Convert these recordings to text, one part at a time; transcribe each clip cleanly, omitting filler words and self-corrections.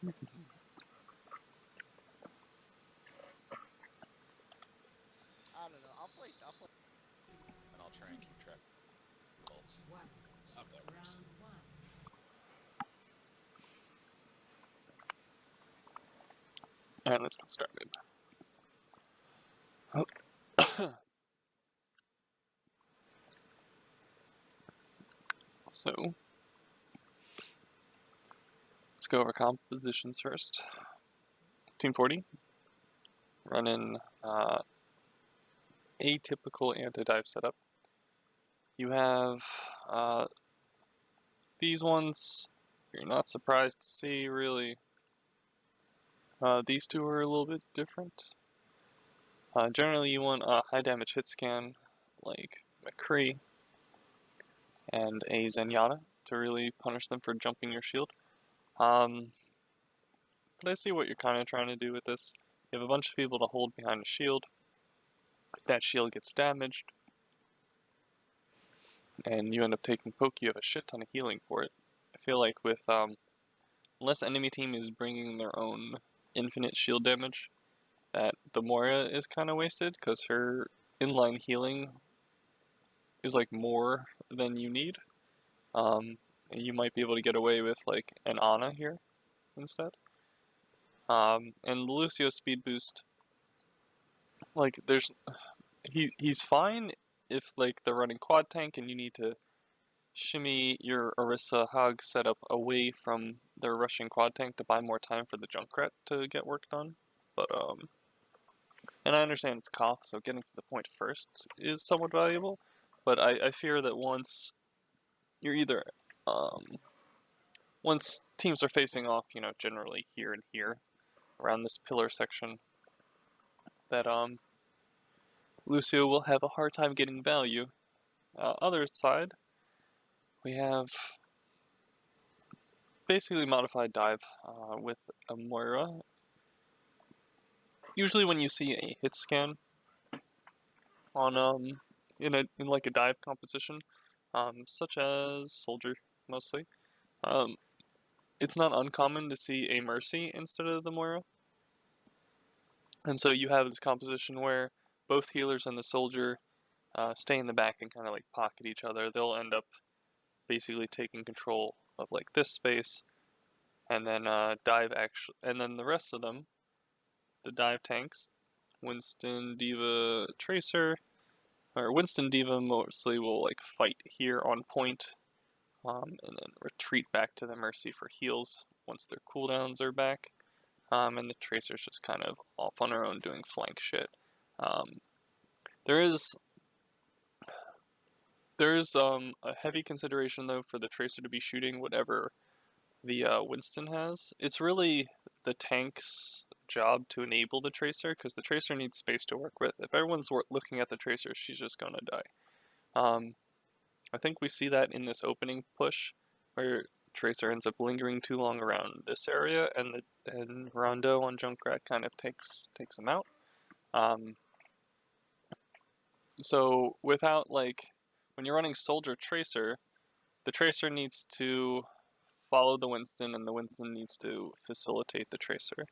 I don't know. I'll play. And I'll try and keep track of results. See if that works. Alright, let's get started. So, let's go over compositions first. T40, running atypical anti-dive setup. You have these ones you're not surprised to see, really. These two are a little bit different. Generally, you want a high damage hit scan like McCree and a Zenyatta to really punish them for jumping your shield. But I see what you're kind of trying to do with this. You have a bunch of people to hold behind a shield. If that shield gets damaged, and you end up taking poke, you have a shit ton of healing for it. I feel like with, unless enemy team is bringing their own infinite shield damage, that the Moira is kind of wasted, because her inline healing is like more than you need. And you might be able to get away with like an Ana here instead. And the Lucio speed boost, like he's fine if like they're running quad tank and you need to shimmy your Orisa Hog setup away from their rushing quad tank to buy more time for the Junkrat to get work done. But and I understand it's Koth, so getting to the point first is somewhat valuable. But I fear that once you're either once teams are facing off, you know, generally here and here around this pillar section, that Lucio will have a hard time getting value. Other side, we have basically modified dive with a Moira. Usually when you see a hit scan on in like a dive composition, such as Soldier mostly, it's not uncommon to see a Mercy instead of the Moira. And so you have this composition where both healers and the Soldier stay in the back and kind of like pocket each other. They'll end up basically taking control of like this space, and then dive and then the rest of them, the dive tanks, Winston, D.Va, Tracer, or Winston, D.Va mostly will like fight here on point, and then retreat back to the Mercy for heals once their cooldowns are back, and the Tracer's just kind of off on her own doing flank shit. There is a heavy consideration though for the Tracer to be shooting whatever the Winston has. It's really the tank's job to enable the Tracer, because the Tracer needs space to work with. If everyone's looking at the Tracer, she's just gonna die. I think we see that in this opening push, where Tracer ends up lingering too long around this area, and Rondo on Junkrat kind of takes him out. So without like, when you're running Soldier Tracer, the Tracer needs to follow the Winston, and the Winston needs to facilitate the Tracer.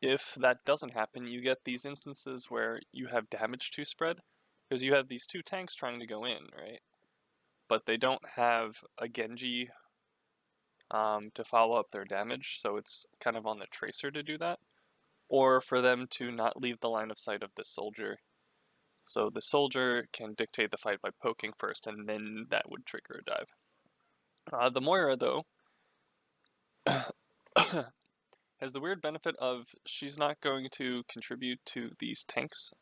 If that doesn't happen, you get these instances where you have damage to spread, because you have these two tanks trying to go in, right? But they don't have a Genji to follow up their damage, so it's kind of on the Tracer to do that, or for them to not leave the line of sight of the Soldier. So the Soldier can dictate the fight by poking first, and then that would trigger a dive. The Moira, though, has the weird benefit of she's not going to contribute to these tanks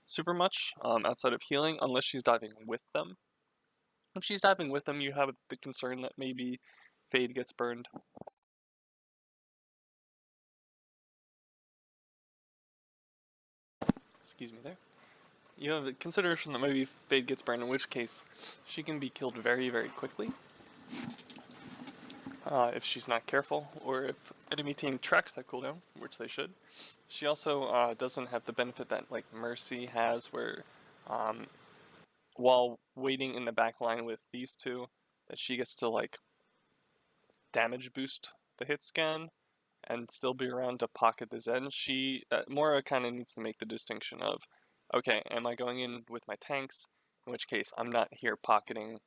super much outside of healing, unless she's diving with them. If she's diving with them, you have the concern that maybe Fade gets burned. Excuse me there. You have the consideration that maybe Fade gets burned, in which case she can be killed very, very quickly. If she's not careful, or if enemy team tracks that cooldown, which they should. She also doesn't have the benefit that like Mercy has, where while waiting in the back line with these two, that she gets to like damage boost the hit scan and still be around to pocket the Zen. Moira kind of needs to make the distinction of, okay, am I going in with my tanks? In which case, I'm not here pocketing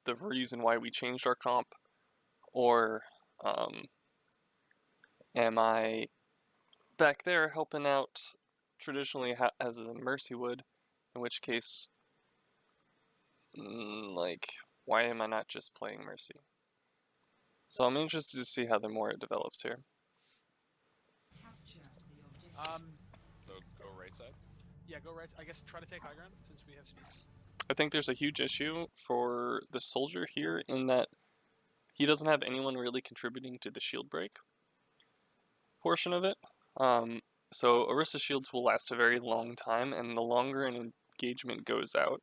the reason why we changed our comp, or am I back there helping out traditionally as a Mercy would, in which case, like, why am I not just playing Mercy? So I'm interested to see how the Moira develops here. So go right side. Yeah, go right. I guess try to take high ground since we have speed. I think there's a huge issue for the soldier here in that he doesn't have anyone really contributing to the shield break portion of it. So Orisa shields will last a very long time, and the longer an engagement goes out,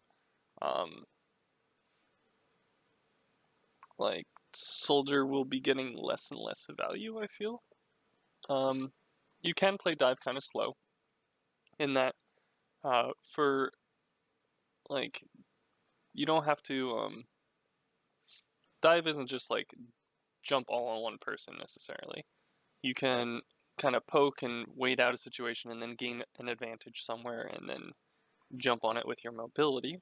like, soldier will be getting less and less value, I feel. You can play dive kind of slow in that for, like, you don't have to, dive isn't just like jump all on one person necessarily. You can kind of poke and wait out a situation and then gain an advantage somewhere and then jump on it with your mobility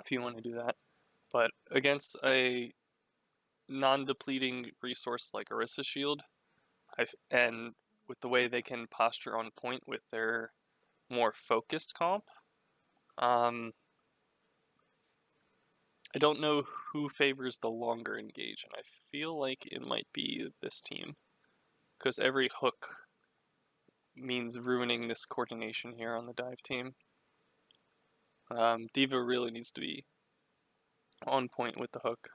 if you want to do that. But against a non-depleting resource like Orisa Shield, and with the way they can posture on point with their more focused comp, I don't know who favors the longer engage, and I feel like it might be this team, because every hook means ruining this coordination here on the dive team. D.Va really needs to be on point with the hook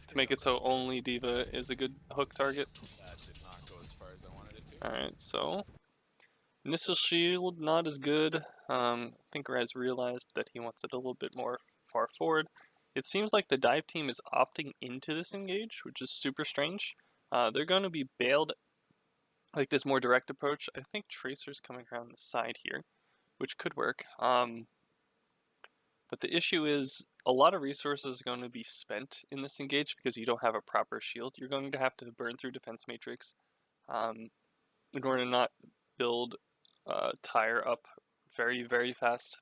to make it so only D.Va is a good hook target. That did not go as far as I wanted it to. Alright, so Missile Shield, not as good. I think Rez realized that he wants it a little bit more far forward. It seems like the dive team is opting into this engage, which is super strange. They're going to be bailed, like this more direct approach. I think Tracer's coming around the side here, which could work. But the issue is a lot of resources are going to be spent in this engage because you don't have a proper shield. You're going to have to burn through defense matrix in order to not build tire up very, very fast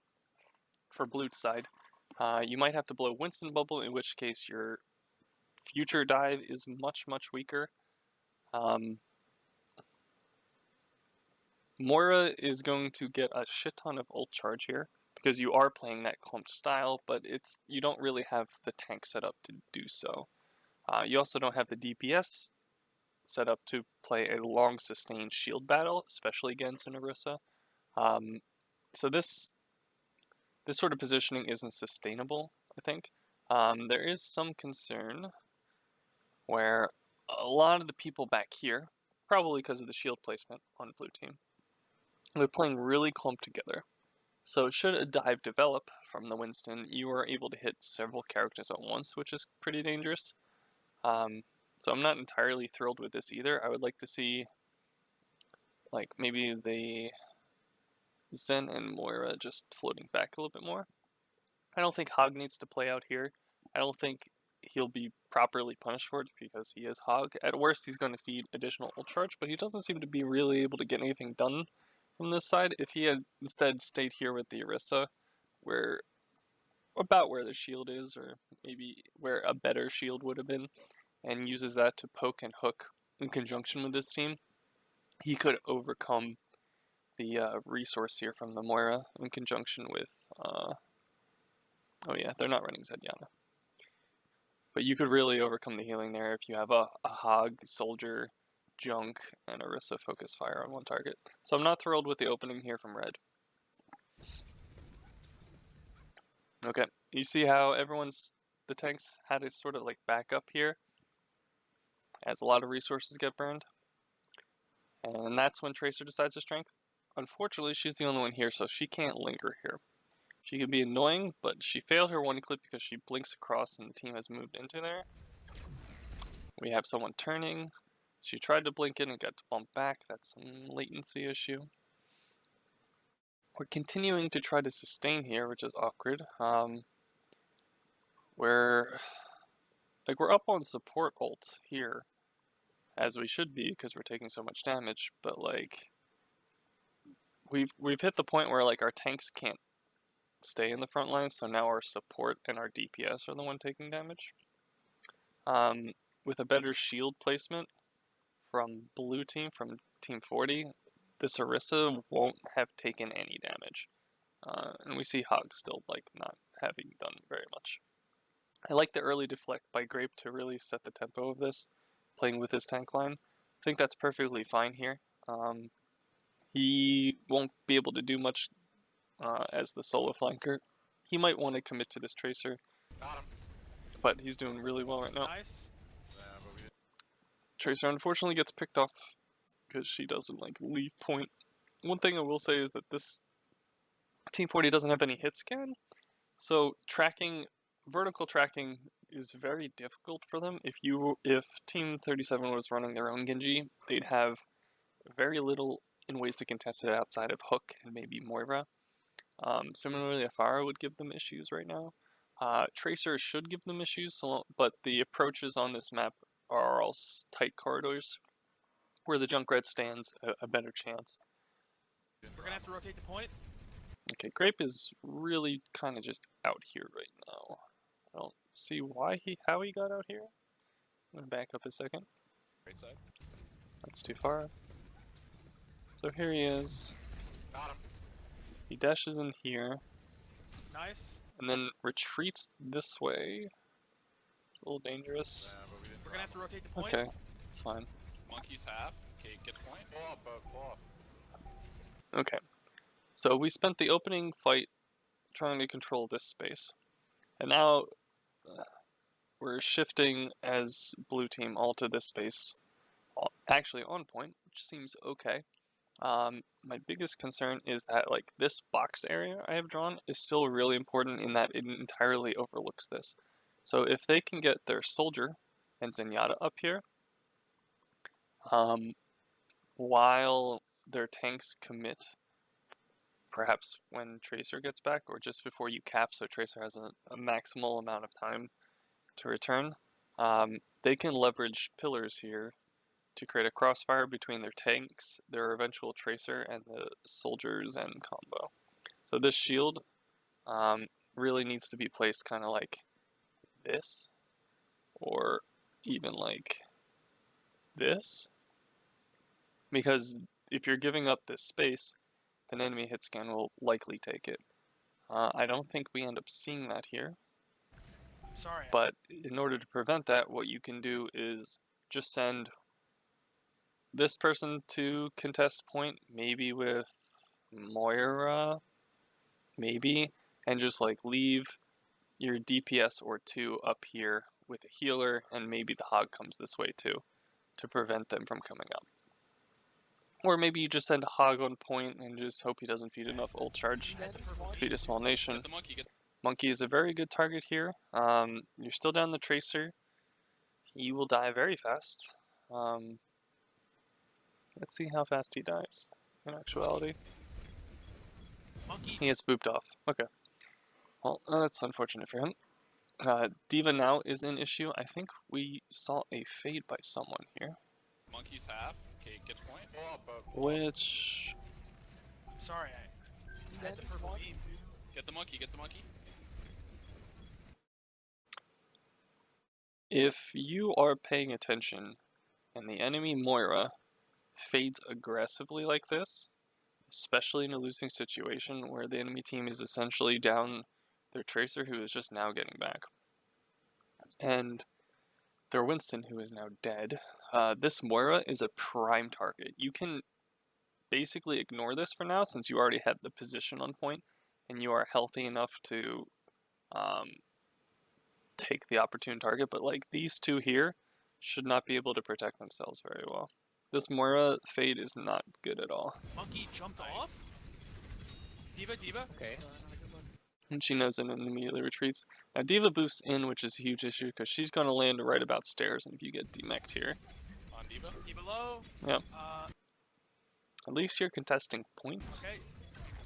for blue side. You might have to blow Winston Bubble, in which case your future dive is much, much weaker. Moira is going to get a shit ton of ult charge here because you are playing that clumped style, but you don't really have the tank set up to do so. You also don't have the DPS set up to play a long sustained shield battle, especially against an Orisa. So this sort of positioning isn't sustainable, I think. There is some concern where a lot of the people back here, probably because of the shield placement on blue team, they're playing really clumped together. So should a dive develop from the Winston, you are able to hit several characters at once, which is pretty dangerous. So I'm not entirely thrilled with this either. I would like to see, like, maybe the Zen and Moira just floating back a little bit more. I don't think Hog needs to play out here. I don't think he'll be properly punished for it because he is Hog. At worst, he's going to feed additional ult charge, but he doesn't seem to be really able to get anything done from this side. If he had instead stayed here with the Orisa, about where the shield is, or maybe where a better shield would have been, and uses that to poke and hook in conjunction with this team, he could overcome the resource here from the Moira in conjunction with, oh yeah, they're not running Zedyana. But you could really overcome the healing there if you have a Hog, Soldier, Junk, and Orisa focus fire on one target. So I'm not thrilled with the opening here from Red. Okay, you see how the tanks had to sort of like back up here as a lot of resources get burned? And that's when Tracer decides to strength. Unfortunately, she's the only one here, so she can't linger here. She can be annoying, but she failed her one clip because she blinks across and the team has moved into there. We have someone turning. She tried to blink in and got bumped back. That's some latency issue. We're continuing to try to sustain here, which is awkward. We're up on support ult here, as we should be because we're taking so much damage, but like we've hit the point where like our tanks can't stay in the front lines, so now our support and our DPS are the one taking damage. With a better shield placement from blue team, from Team 40, this Orisa won't have taken any damage. And we see Hog still like not having done very much. I like the early deflect by Grape to really set the tempo of this, playing with his tank line. I think that's perfectly fine here. He won't be able to do much as the solo flanker. He might want to commit to this Tracer, but he's doing really well right now. Nice. Tracer unfortunately gets picked off because she doesn't like leave point. One thing I will say is that this Team 40 doesn't have any hit scan, so vertical tracking is very difficult for them. If Team 37 was running their own Genji, they'd have very little in ways to contest it outside of Hook and maybe Moira. Similarly, Afara would give them issues right now. Tracer should give them issues, but the approaches on this map are all tight corridors where the Junkrat stands a better chance. We're gonna have to rotate the point. Okay, Grape is really kind of just out here right now. I don't see how he got out here. I'm gonna back up a second. Right side. That's too far. So here he is. Got him. He dashes in here. Nice. And then retreats this way. It's a little dangerous. Yeah, but we didn't We're gonna have to rotate the point. Okay, it's fine. Monkey's half. Okay, get point. Pull off. Okay, so we spent the opening fight trying to control this space. And now we're shifting as blue team all to this space. Actually on point, which seems okay. My biggest concern is that like this box area I have drawn is still really important in that it entirely overlooks this. So if they can get their soldier and Zenyatta up here, while their tanks commit, perhaps when Tracer gets back or just before you cap, so Tracer has a maximal amount of time to return, they can leverage pillars here to create a crossfire between their tanks, their eventual Tracer, and the soldiers and combo. So this shield really needs to be placed kind of like this, or even like this, because if you're giving up this space, then enemy hit scan will likely take it. I don't think we end up seeing that here. Sorry. But in order to prevent that, what you can do is just send this person to contest point, maybe with Moira, maybe, and just like leave your DPS or two up here with a healer, and maybe the Hog comes this way too, to prevent them from coming up. Or maybe you just send a Hog on point and just hope he doesn't feed enough ult charge to feed a small nation. Get the monkey. Monkey is a very good target here. You're still down the Tracer. He will die very fast. Let's see how fast he dies in actuality. Monkey. He gets booped off. Okay. Well, that's unfortunate for him. D.Va now is an issue. I think we saw a fade by someone here. Monkey's half. Okay, get point. Which... Sorry, I had the purple beam. Get the monkey. If you are paying attention and the enemy Moira fades aggressively like this, especially in a losing situation where the enemy team is essentially down their Tracer, who is just now getting back, and their Winston, who is now dead, this Moira is a prime target. You can basically ignore this for now since you already have the position on point and you are healthy enough to take the opportune target, but like these two here should not be able to protect themselves very well. This Moira fade is not good at all. Monkey jumped off. D.Va. Okay. And she knows it and immediately retreats. Now D.Va boosts in, which is a huge issue because she's going to land right about stairs, and if you get demeched here. On D.Va. D.Va low. Yep. At least you're contesting points. Okay.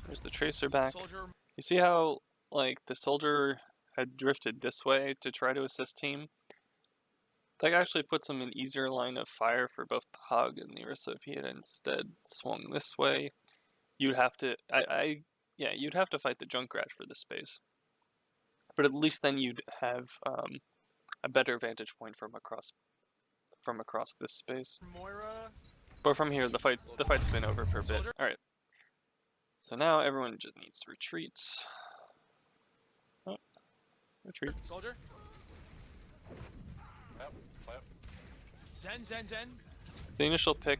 There's the Tracer back. Soldier. You see how like the soldier had drifted this way to try to assist team? That actually puts him in easier line of fire for both the Hog and the Orisa if he had instead swung this way. You'd have to, yeah, you'd have to fight the Junkrat for this space. But at least then you'd have a better vantage point from across this space. Moira. But from here, the fight's been over for a bit. Soldier. All right. So now everyone just needs to retreat. Oh, retreat. Soldier. Yep, yep. Zen. The initial pick,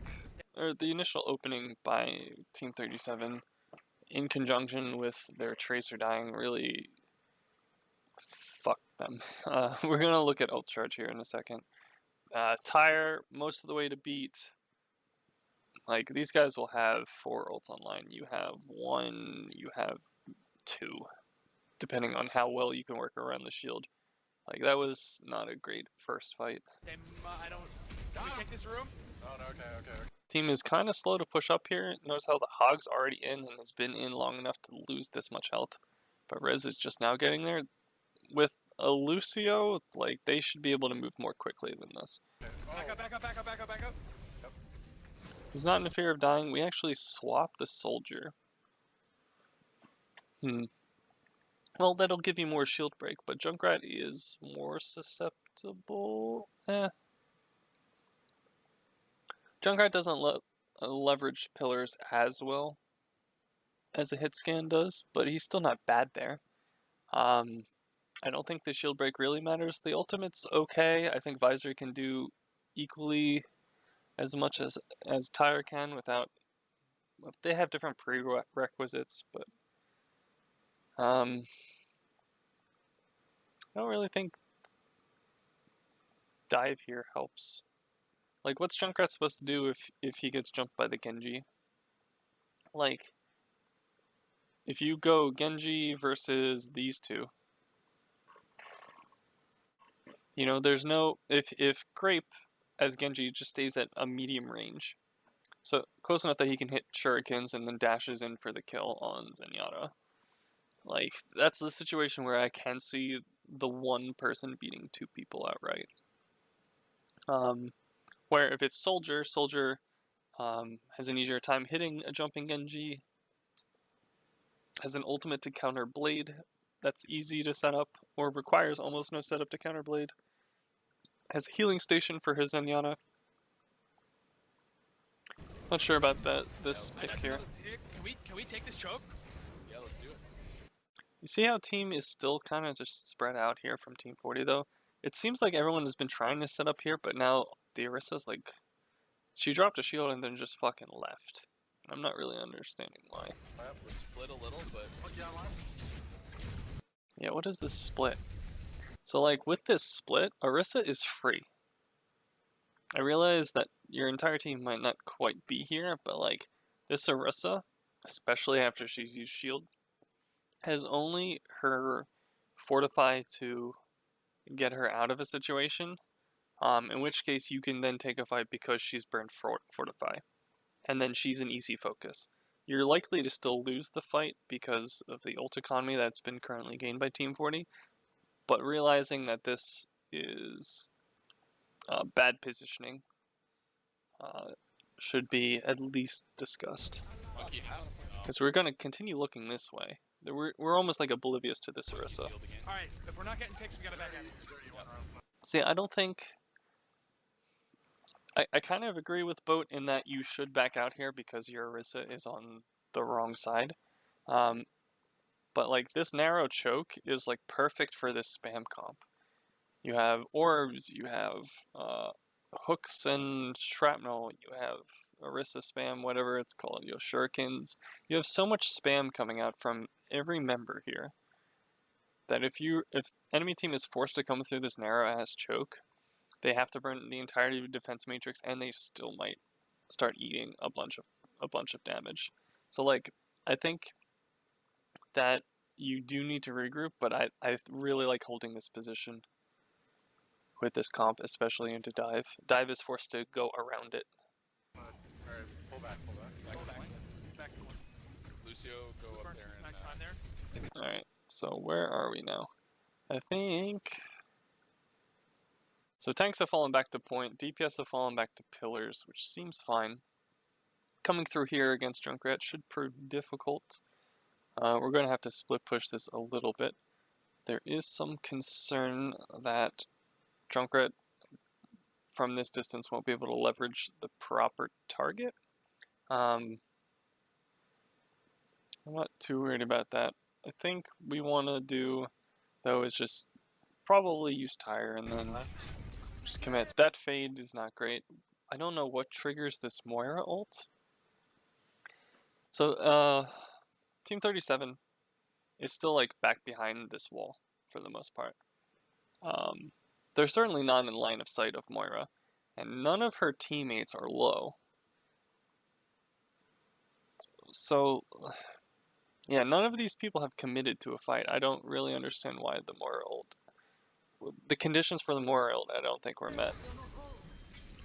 or the initial opening by Team 37, in conjunction with their Tracer dying, really fucked them. We're gonna look at ult charge here in a second. Tire, most of the way to beat. Like, these guys will have 4 ults online. You have 1, you have 2, depending on how well you can work around the shield. Like, that was not a great first fight. Can we take this room? Oh, no, okay. Team is kind of slow to push up here. Notice how the Hog's already in and has been in long enough to lose this much health. But Rez is just now getting there. With a Lucio, like, they should be able to move more quickly than this. Back up. He's not in fear of dying. We actually swapped the soldier. Well, that'll give you more shield break, but Junkrat is more susceptible. Junkrat doesn't leverage pillars as well as a hit scan does, but he's still not bad there. I don't think the shield break really matters. The ultimate's okay. I think Visor can do equally as much as Tyre can without... They have different prerequisites, but... I don't really think dive here helps. Like, what's Junkrat supposed to do if he gets jumped by the Genji? Like, if you go Genji versus these two, you know, there's no... If Grape as Genji just stays at a medium range, so close enough that he can hit shurikens and then dashes in for the kill on Zenyatta. Like, that's the situation where I can see the one person beating 2 people outright. Where if it's Soldier has an easier time hitting a jumping Genji, has an ultimate to counter Blade that's easy to set up, or requires almost no setup to counter Blade, has a healing station for his Zenyatta. Not sure about this pick here. Can we take this choke? Yeah, let's do it. You see how team is still kind of just spread out here from Team 40 though? It seems like everyone has been trying to set up here, but now the Orisa's like... She dropped a shield and then just fucking left. I'm not really understanding why. Yep, we're split a little, but... Yeah, what is this split? So like, with this split, Orisa is free. I realize that your entire team might not quite be here, but like, this Orisa, especially after she's used shield, has only her Fortify to get her out of a situation, in which case you can then take a fight because she's burned Fortify, and then she's an easy focus. You're likely to still lose the fight because of the ult economy that's been currently gained by Team 40, but realizing that this is bad positioning should be at least discussed. Because we're going to continue looking this way. We're almost like oblivious to this Orisa. Alright, if we're not getting picks, we gotta back out. See, I don't think... I kind of agree with Boat in that you should back out here because your Orisa is on the wrong side. But like, this narrow choke is like perfect for this spam comp. You have orbs, you have hooks and shrapnel, you have Orisa spam, whatever it's called, you have shurikens. You have so much spam coming out from every member here that if enemy team is forced to come through this narrow ass choke, they have to burn the entirety of defense matrix and they still might start eating a bunch of damage. So like, I think that you do need to regroup, but I really like holding this position with this comp, especially into dive. Dive is forced to go around it. Alright, pull back. Back to one. Lucio, go up there and... Nice time there. Alright, so where are we now? I think... So tanks have fallen back to point, DPS have fallen back to pillars, which seems fine. Coming through here against Junkrat should prove difficult. We're going to have to split push this a little bit. There is some concern that Junkrat from this distance won't be able to leverage the proper target. I'm not too worried about that. I think we want to do, though, is just probably use tire and then just commit. That fade is not great. I don't know what triggers this Moira ult. So, Team 37 is still like back behind this wall for the most part. They're certainly not in line of sight of Moira, and none of her teammates are low. So, yeah, none of these people have committed to a fight. I don't really understand why the Moira ult. The conditions for the Moira ult I don't think were met.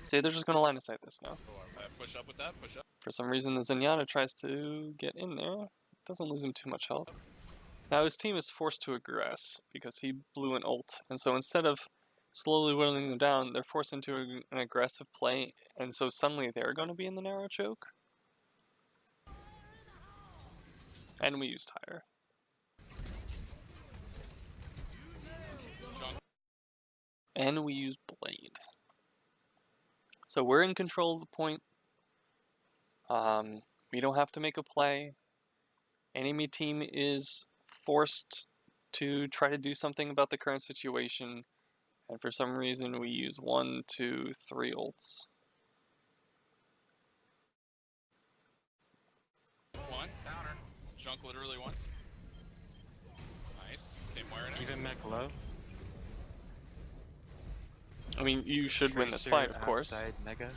See, they're just going to line of sight this now. Push up with that, push up. For some reason, the Zenyatta tries to get in there. Doesn't lose him too much health. Now his team is forced to aggress because he blew an ult. And so instead of slowly whittling them down, they're forced into an aggressive play. And so suddenly they're going to be in the narrow choke. And we use tire. And we use blade. So we're in control of the point. We don't have to make a play. Enemy team is forced to try to do something about the current situation. And for some reason we use 1, 2, 3 ults. One. Counter. Junk literally one. Nice. Okay, Moira next. Even mech low. I mean, you should win this Tracer fight, of course. outside Mega.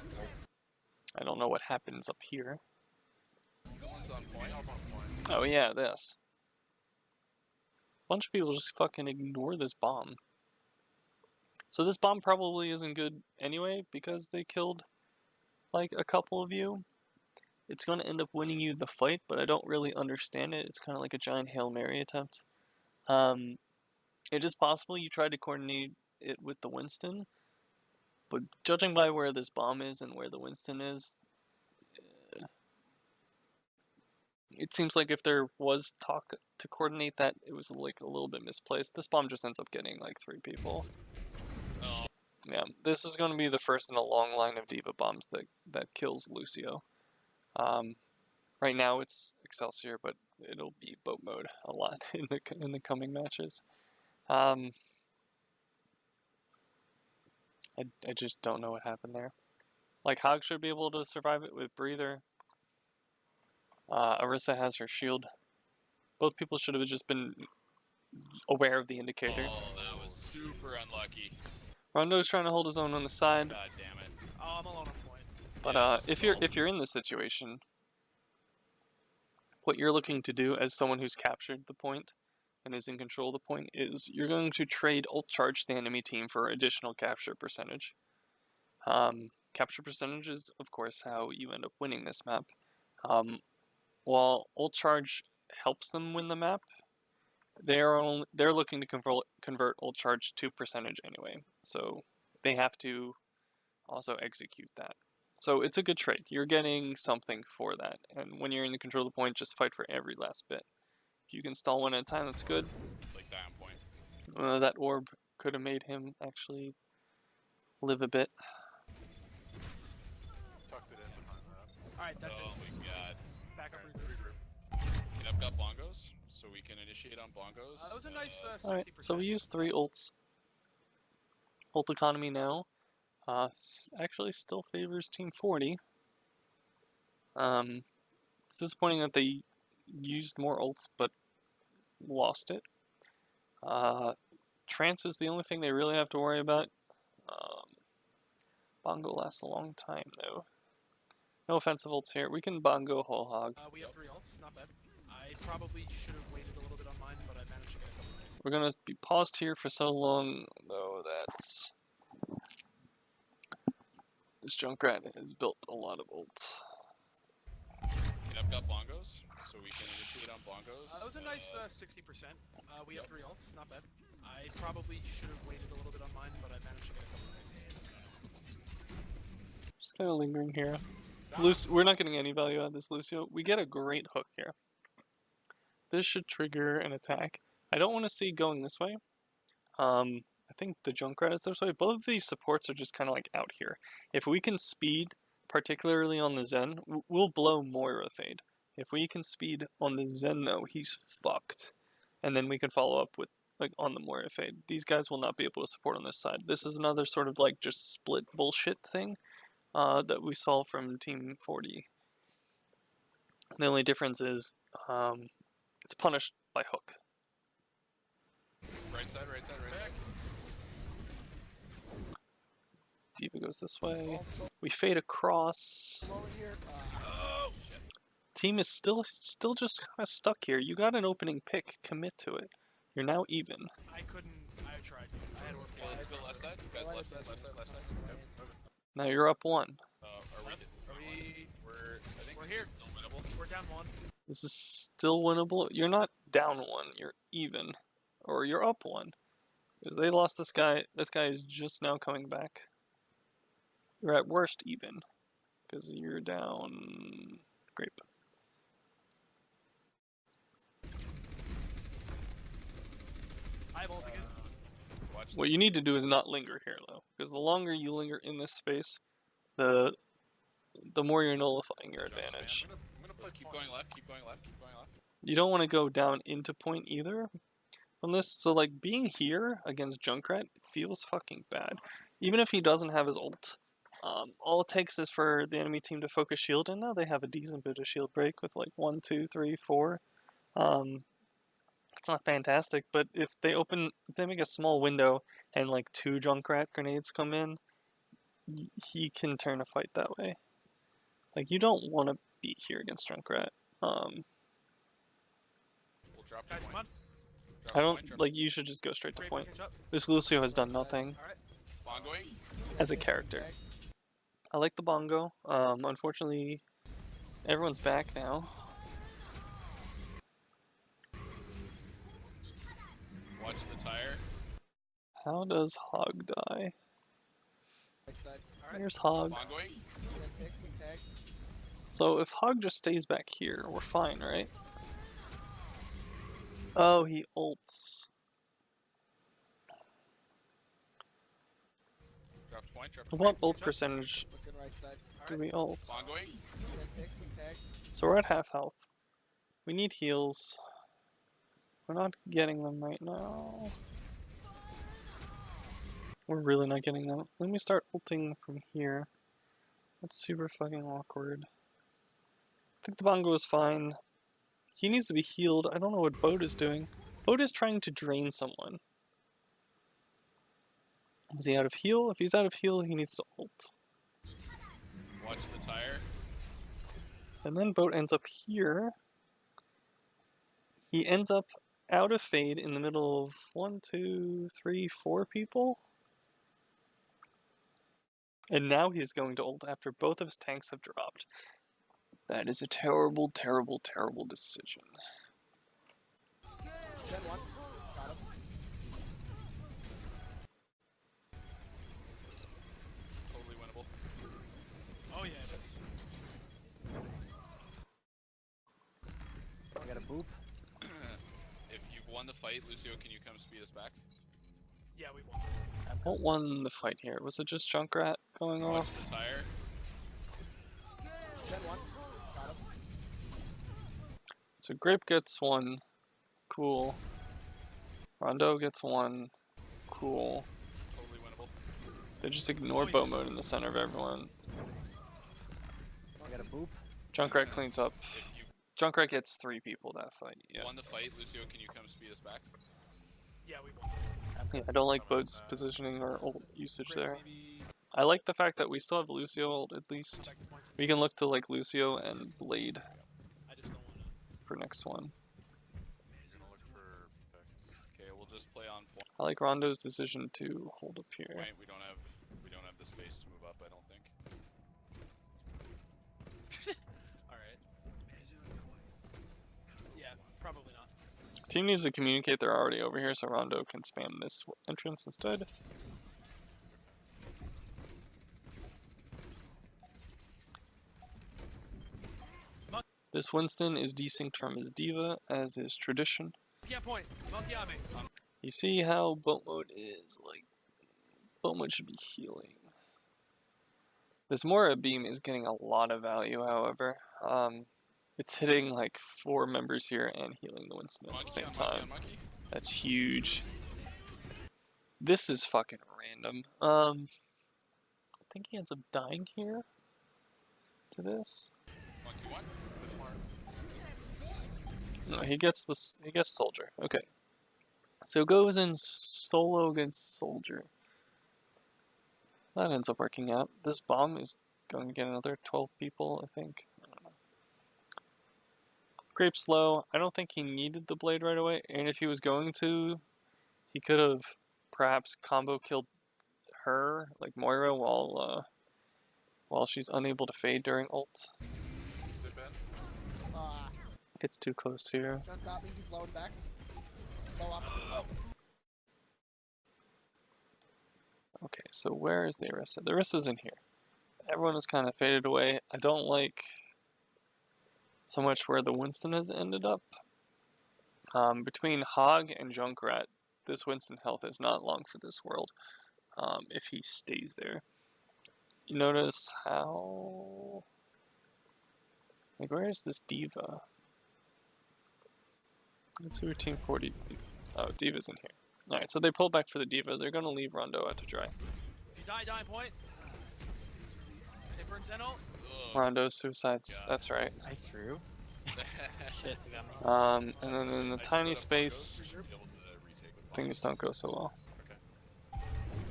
I don't know what happens up here. One's on point. Oh yeah, this. Bunch of people just fucking ignore this bomb. So this bomb probably isn't good anyway because they killed like a couple of you. It's going to end up winning you the fight, but I don't really understand it. It's kind of like a giant Hail Mary attempt. It is possible you tried to coordinate it with the Winston, but judging by where this bomb is and where the Winston is, it seems like if there was talk to coordinate that, it was like a little bit misplaced. This bomb just ends up getting like 3 people. Oh. Yeah, this is going to be the first in a long line of D.Va bombs that kills Lucio. Right now it's Excelsior, but it'll be boat mode a lot in the coming matches. I just don't know what happened there. Like, Hog should be able to survive it with Breather. Orisa has her shield. Both people should have just been aware of the indicator. Oh, that was super unlucky. Rondo's trying to hold his own on the side. God damn it. Oh, I'm alone on point. But Yeah, if you're in this situation, what you're looking to do as someone who's captured the point and is in control of the point is you're going to trade ult charge the enemy team for additional capture percentage. Capture percentage is, of course, how you end up winning this map. While ult charge helps them win the map, they're looking to convert ult charge to percentage anyway, so they have to also execute that. So it's a good trade. You're getting something for that, and when you're in the control of the point, just fight for every last bit. If you can stall one at a time, that's good. Like die on point. That orb could have made him actually live a bit. Tucked it in behind that. Alright, that's Oh it. my god. Back up, Alright, regroup. regroup. And I've got bongos, so we can initiate on bongos. That was a nice 60%. Alright, so we use 3 ults. Ult economy now. Actually still favors Team 40. It's disappointing that they used more ults, but lost it. Trance is the only thing they really have to worry about. Bongo lasts a long time, though. No offensive ults here. We can Bongo whole hog. We have 3 ults, not bad. I probably should have waited a little bit on mine, but I managed to get a couple of things. We're gonna be paused here for so long, though, that this Junkrat has built a lot of ults. And I've got bongos, so we can initiate on bongos. That was a nice 60%. We have 3 ults, not bad. I probably should have waited a little bit on mine, but I managed to get a couple hits. Just kind of lingering here. We're not getting any value out of this Lucio. We get a great hook here. This should trigger an attack. I don't want to see going this way. I think the Junkrat is this way. Both of these supports are just kind of like out here. If we can speed, particularly on the Zen, we'll blow Moira Fade. If we can speed on the Zen though, he's fucked. And then we can follow up with like on the Moira Fade. These guys will not be able to support on this side. This is another sort of like just split bullshit thing that we saw from Team 40. The only difference is it's punished by hook. Right side, right side, right side. Diva goes this way. We fade across. Oh, shit. Team is still just kind of stuck here. You got an opening pick. Commit to it. You're now even. I couldn't. I tried. I had to work. Okay, let's go left side. Guys, left side, left side, left side. Yep. Now you're up one. I think We're this here. is still winnable. We're down one. This is still winnable. You're not down one. You're even, or you're up one, because they lost this guy. This guy is just now coming back. You're at worst even, because you're down. Grape. I have ult again. Watch What you need to do is not linger here, though, because the longer you linger in this space, the more you're nullifying your Jump advantage. spam. I'm gonna let's keep going left, keep going left, keep going left. You don't want to go down into point either on this, so like being here against Junkrat feels fucking bad. Even if he doesn't have his ult, all it takes is for the enemy team to focus shield, and now they have a decent bit of shield break with like 1, 2, 3, 4. It's not fantastic, but if they make a small window and like 2 Junkrat grenades come in, he can turn a fight that way. Like, you don't want to be here against Junkrat. We'll drop Guys, to come point. on. Drop I to don't point, drop like. You should just go straight to Grape, point. catch up. This Lucio has done nothing All right. Long going. as a character. I like the bongo. Unfortunately, everyone's back now. Watch the tire. How does Hog die? Alright. There's Hog. Long going. So if Hog just stays back here, we're fine, right? Oh, he ults. Drop to point, drop to What point. ult percentage do we ult? Long going. So we're at half health. We need heals. We're not getting them right now. We're really not getting them. Let me start ulting from here. That's super fucking awkward. I think the bongo is fine. He needs to be healed. I don't know what Boat is doing. Boat is trying to drain someone. Is he out of heal? If he's out of heal, he needs to ult. Watch the tire. And then Boat ends up here. He ends up out of fade in the middle of 1, 2, 3, 4 people. And now he's going to ult after both of his tanks have dropped. That is a terrible, terrible, terrible decision. Gen 1. Got him. Totally winnable. Oh yeah, it is. I got a boop. If you've won the fight, Lucio, can you come speed us back? Yeah, we won. What won the fight here? Was it just Junkrat going Watch off? the tire. Gen 1. Got him. So Grape gets 1. Cool. Rondo gets 1. Cool. Totally winnable. They just ignore bow mode in the center of everyone. I got a boop. Junkrat cleans up. If you Junkrat gets 3 people that fight, yeah. won the fight, Lucio, can you come speed us back? Yeah, we won. Yeah, I don't like Boat's positioning or ult usage Grape, there. maybe I like the fact that we still have Lucio ult at least. back to points. We can look to like Lucio and Blade I just don't want to. for next one. You're gonna look for picks. Okay, we'll just play on point. I like Rondo's decision to hold up here. We don't have the space to move up, I don't think. Alright. Yeah, probably not. team needs to communicate they're already over here so Rondo can spam this entrance instead. This Winston is desynced from his diva, as is tradition. Yeah, point. Monkey on me. You see how boat mode is, like, boat mode should be healing. This Mora beam is getting a lot of value, however. It's hitting like 4 members here and healing the Winston at the same time. That's huge. This is fucking random. I think he ends up dying here to this. Monkey one. This one. No, he gets this. He gets soldier. Okay. So goes in solo against soldier. That ends up working out. This bomb is going to get another 12 people, I think. I don't know. Grape slow. I don't think he needed the blade right away, and if he was going to, he could have perhaps combo killed her, like Moira, while she's unable to fade during ult. Good Ben. Gets too close here. Junk got me, he's lowered back. Low opposite. Oh. Okay, so where is the Orisa? The Orisa's in here. Everyone is kind of faded away. I don't like so much where the Winston has ended up. Between Hog and Junkrat, this Winston health is not long for this world, if he stays there. You notice how... Like, where is this Diva? Let's see where T40 is. Oh, Diva's in here. Alright, so they pull back for the Diva. They're going to leave Rondo out to dry. You die, point. They burn Zeno. Rondo suicides, that's right. I threw. Shit, you got me. And then in the tiny space, things don't go so well.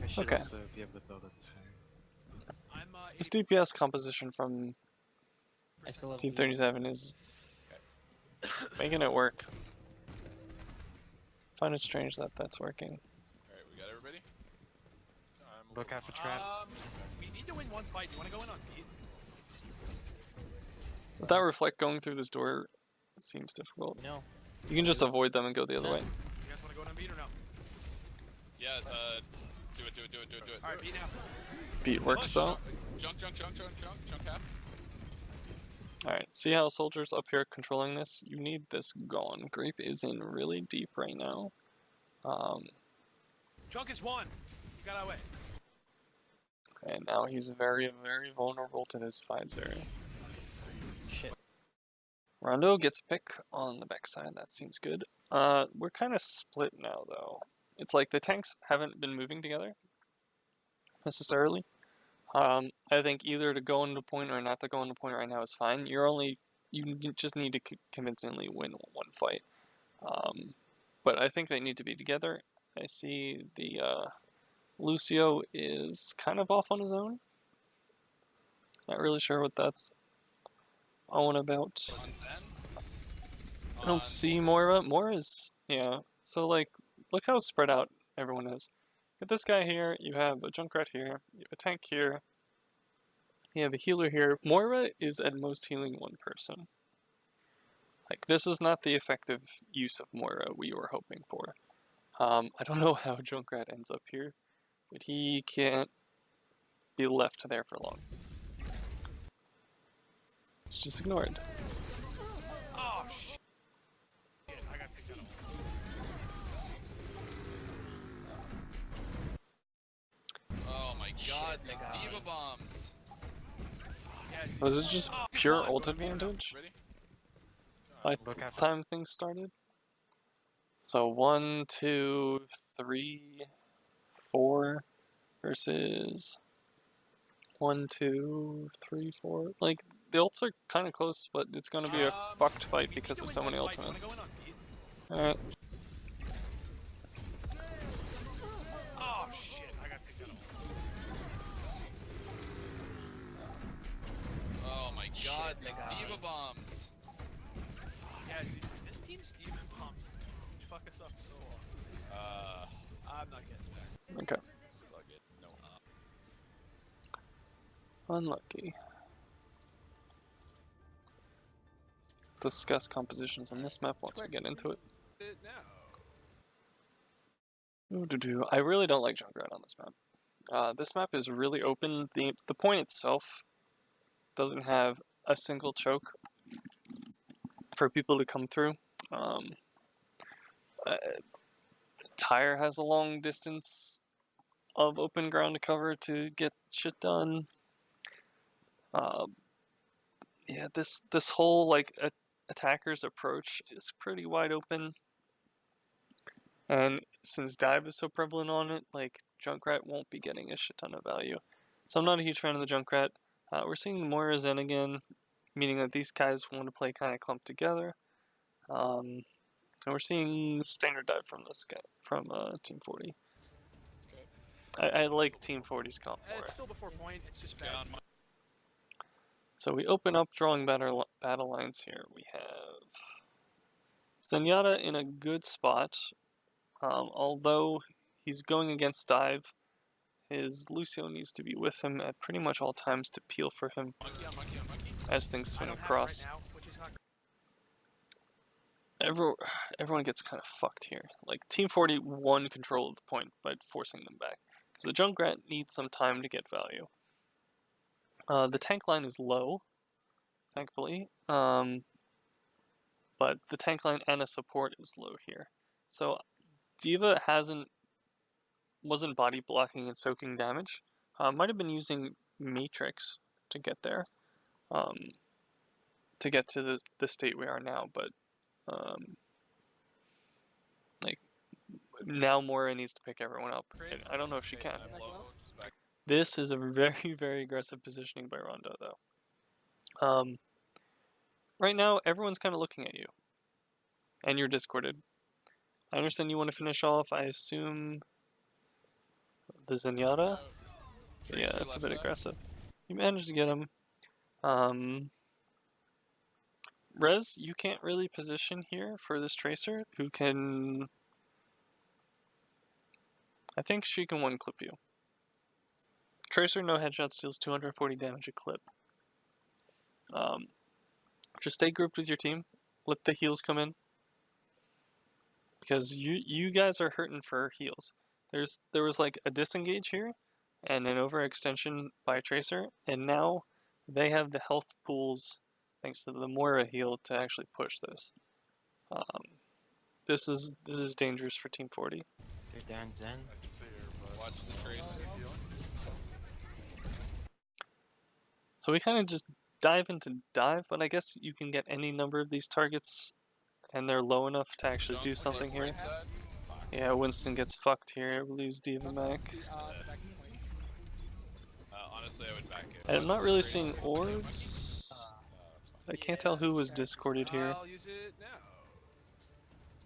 I should Okay. also be able to build a turret. I'm This DPS composition from I still have Team 37 is making it work. Find it strange that that's working. Alright, we got everybody? Look out for trap. We need to win one fight. You want to go in on Pete? Without Reflect going through this door seems difficult. No. You can just avoid them and go the other way. You guys want to go in on Pete or no? Yeah, do it. Alright, Pete now. Beat works though. Junk half. Alright, see how soldiers up here controlling this? You need this gone. Grape is in really deep right now. Chunk is one. You got our way. And now he's very, very vulnerable to this visor. Shit. Rondo gets a pick on the backside, that seems good. We're kind of split now though. It's like the tanks haven't been moving together necessarily. I think either to go into point or not to go into point right now is fine. You just need to convincingly win one fight. But I think they need to be together. I see the Lucio is kind of off on his own. Not really sure what that's all about. On Zen. I don't see Moira. Moira's, yeah. So like, look how spread out everyone is. You have this guy here, you have a Junkrat here, you have a tank here, you have a healer here. Moira is at most healing one person. Like, this is not the effective use of Moira we were hoping for. I don't know how Junkrat ends up here, but he can't be left there for long. It's just ignored. Oh, shit. I got picked out. Oh my god, these diva bombs. Yeah, Was it just pure ult advantage? Ready? By Look the out. time things started? So 1, 2, 3, 4 versus 1, 2, 3, 4. Like, the ults are kind of close, but it's going to be a fucked fight because of so many ultimates. Alright. Oh shit, I got picked out. Oh my god, these diva bombs. Yeah, dude, this team's Steven Pumps fuck us up so long. I'm not getting back. Okay. It's all good. No. Unlucky. Discuss compositions on this map once we get into it. It now. I really don't like Junkrat on this map. This map is really open. The point itself doesn't have a single choke for people to come through. Tire has a long distance of open ground to cover to get shit done. Yeah, this whole like attacker's approach is pretty wide open, and since dive is so prevalent on it, like Junkrat won't be getting a shit ton of value. So I'm not a huge fan of the Junkrat. We're seeing Moira Zen again, meaning that these guys want to play kind of clumped together. And we're seeing standard dive from this guy, from Team 40. I like Team 40's comp more. It's still before point. It's just bad. So we open up drawing battle lines here. We have Zenyatta in a good spot, although he's going against dive. His Lucio needs to be with him at pretty much all times to peel for him as things swing across. Everyone gets kind of fucked here. Like, Team 40 won control of the point by forcing them back. Because the Junkrat needs some time to get value. The tank line is low, thankfully. But the tank line and a support is low here. So D.Va wasn't body blocking and soaking damage. Might have been using Matrix to get there. To get to the state we are now, but like now Moira needs to pick everyone up. And I don't know if she can. This is a very, very aggressive positioning by Rondo, though. Right now, everyone's kind of looking at you. And you're discorded. I understand you want to finish off, I assume, the Zenyatta? Yeah, that's a bit aggressive. You managed to get him. Rez, you can't really position here for this Tracer, who can... I think she can one-clip you. Tracer, no headshots, deals 240 damage a clip. Just stay grouped with your team. Let the heals come in. Because you guys are hurting for heals. There was like a disengage here, and an overextension by Tracer, and now they have the health pools, thanks to the Moira heal, to actually push this. This is dangerous for Team 40. They're down Zen. Watch the Tracer. So we kind of just dive into dive, but I guess you can get any number of these targets, and they're low enough to actually do something here. Yeah, Winston gets fucked here. We lose D.Va Mac. Honestly, I would back it. And I'm not really seeing orbs. I can't tell who was discorded here I'll use it now.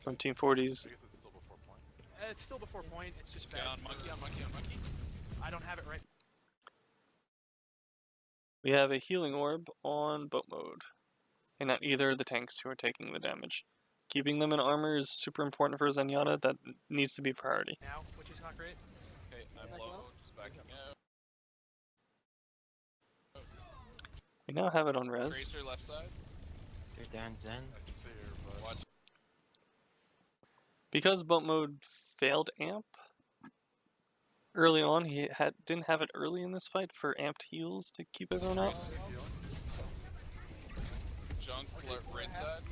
from Team 40's. I guess it's still before point. It's still before point. It's just bad. Monkey on monkey on monkey. I don't have it right. We have a healing orb on boat mode, and not either of the tanks who are taking the damage. Keeping them in armor is super important for Zenyatta. That needs to be priority. Now, which is not great. Okay, I'm low. Just backing out. We now have it on res. Tracer left side. They're down Zen. I see her, but Watch. Because boat mode failed amp early on, he didn't have it early in this fight for amped heals to keep everyone out. Junk right side.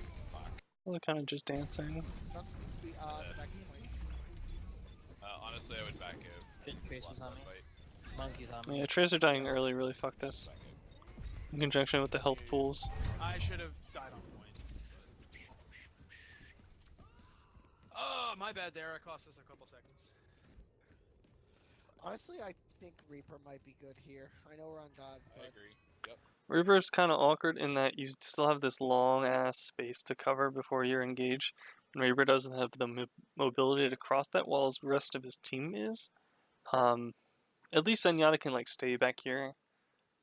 Well, they're kind of just dancing. Honestly, I would back out. Tracer's on me. Fight. Monkey's on me. Yeah, Tracer dying early really fucked this. In conjunction with the health pools. I should have died on point. Oh, my bad there. It cost us a couple seconds. Honestly, I think Reaper might be good here. I know we're on dive, I but agree. Yep. Reaper's kind of awkward in that you still have this long ass space to cover before you're engaged. And Reaper doesn't have the mobility to cross that while the rest of his team is. At least Zenyatta can like stay back here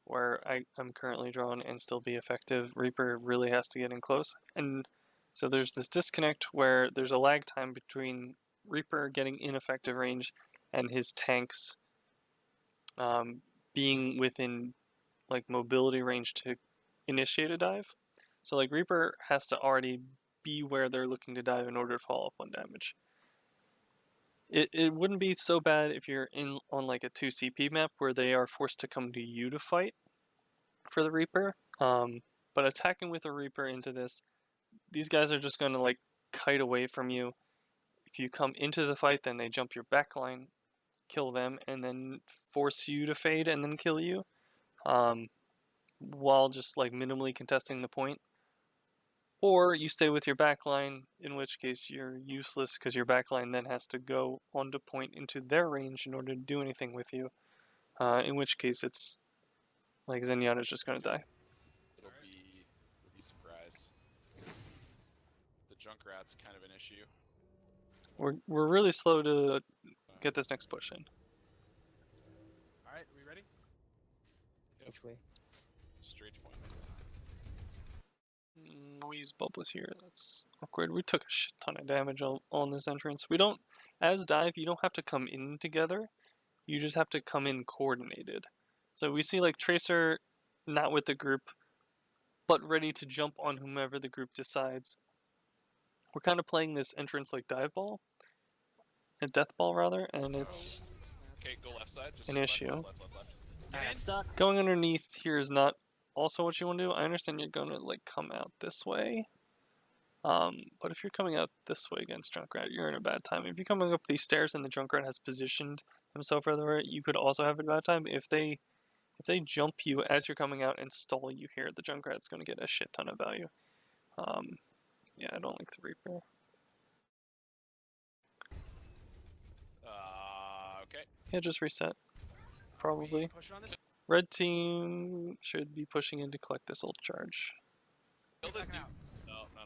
where I'm currently drawn and still be effective. Reaper really has to get in close. And so there's this disconnect where there's a lag time between Reaper getting in effective range and his tanks being within like mobility range to initiate a dive. So like Reaper has to already be where they're looking to dive in order to follow up on damage. It wouldn't be so bad if you're in on like a 2 CP map where they are forced to come to you to fight for the Reaper. But attacking with a Reaper into this, these guys are just going to like kite away from you. If you come into the fight, then they jump your backline, kill them, and then force you to fade and then kill you, while just like minimally contesting the point. Or you stay with your backline, in which case you're useless because your backline then has to go onto point into their range in order to do anything with you. In which case it's like Zenyatta's just going to die. It'll be surprise. The Junkrat's kind of an issue. We're really slow to get this next push in. Alright, we ready? Which way? Straight to point. We use bubbles here. That's awkward. We took a shit ton of damage on this entrance. We don't, as dive, you don't have to come in together. You just have to come in coordinated. So we see like Tracer not with the group, but ready to jump on whomever the group decides. We're kind of playing this entrance like dive ball, a death ball rather, and it's Okay, go left side. Just an issue. And Stuck. Going underneath here is not also what you want to do. I understand you're going to like come out this way. But if you're coming out this way against Junkrat, you're in a bad time. If you're coming up these stairs and the Junkrat has positioned himself further away, you could also have a bad time. If they jump you as you're coming out and stall you here, the Junkrat's going to get a shit ton of value. Yeah, I don't like the Reaper. Okay. Yeah, just reset. Probably. push on this. Red team should be pushing in to collect this old charge. Kill this dude. Backing out. No.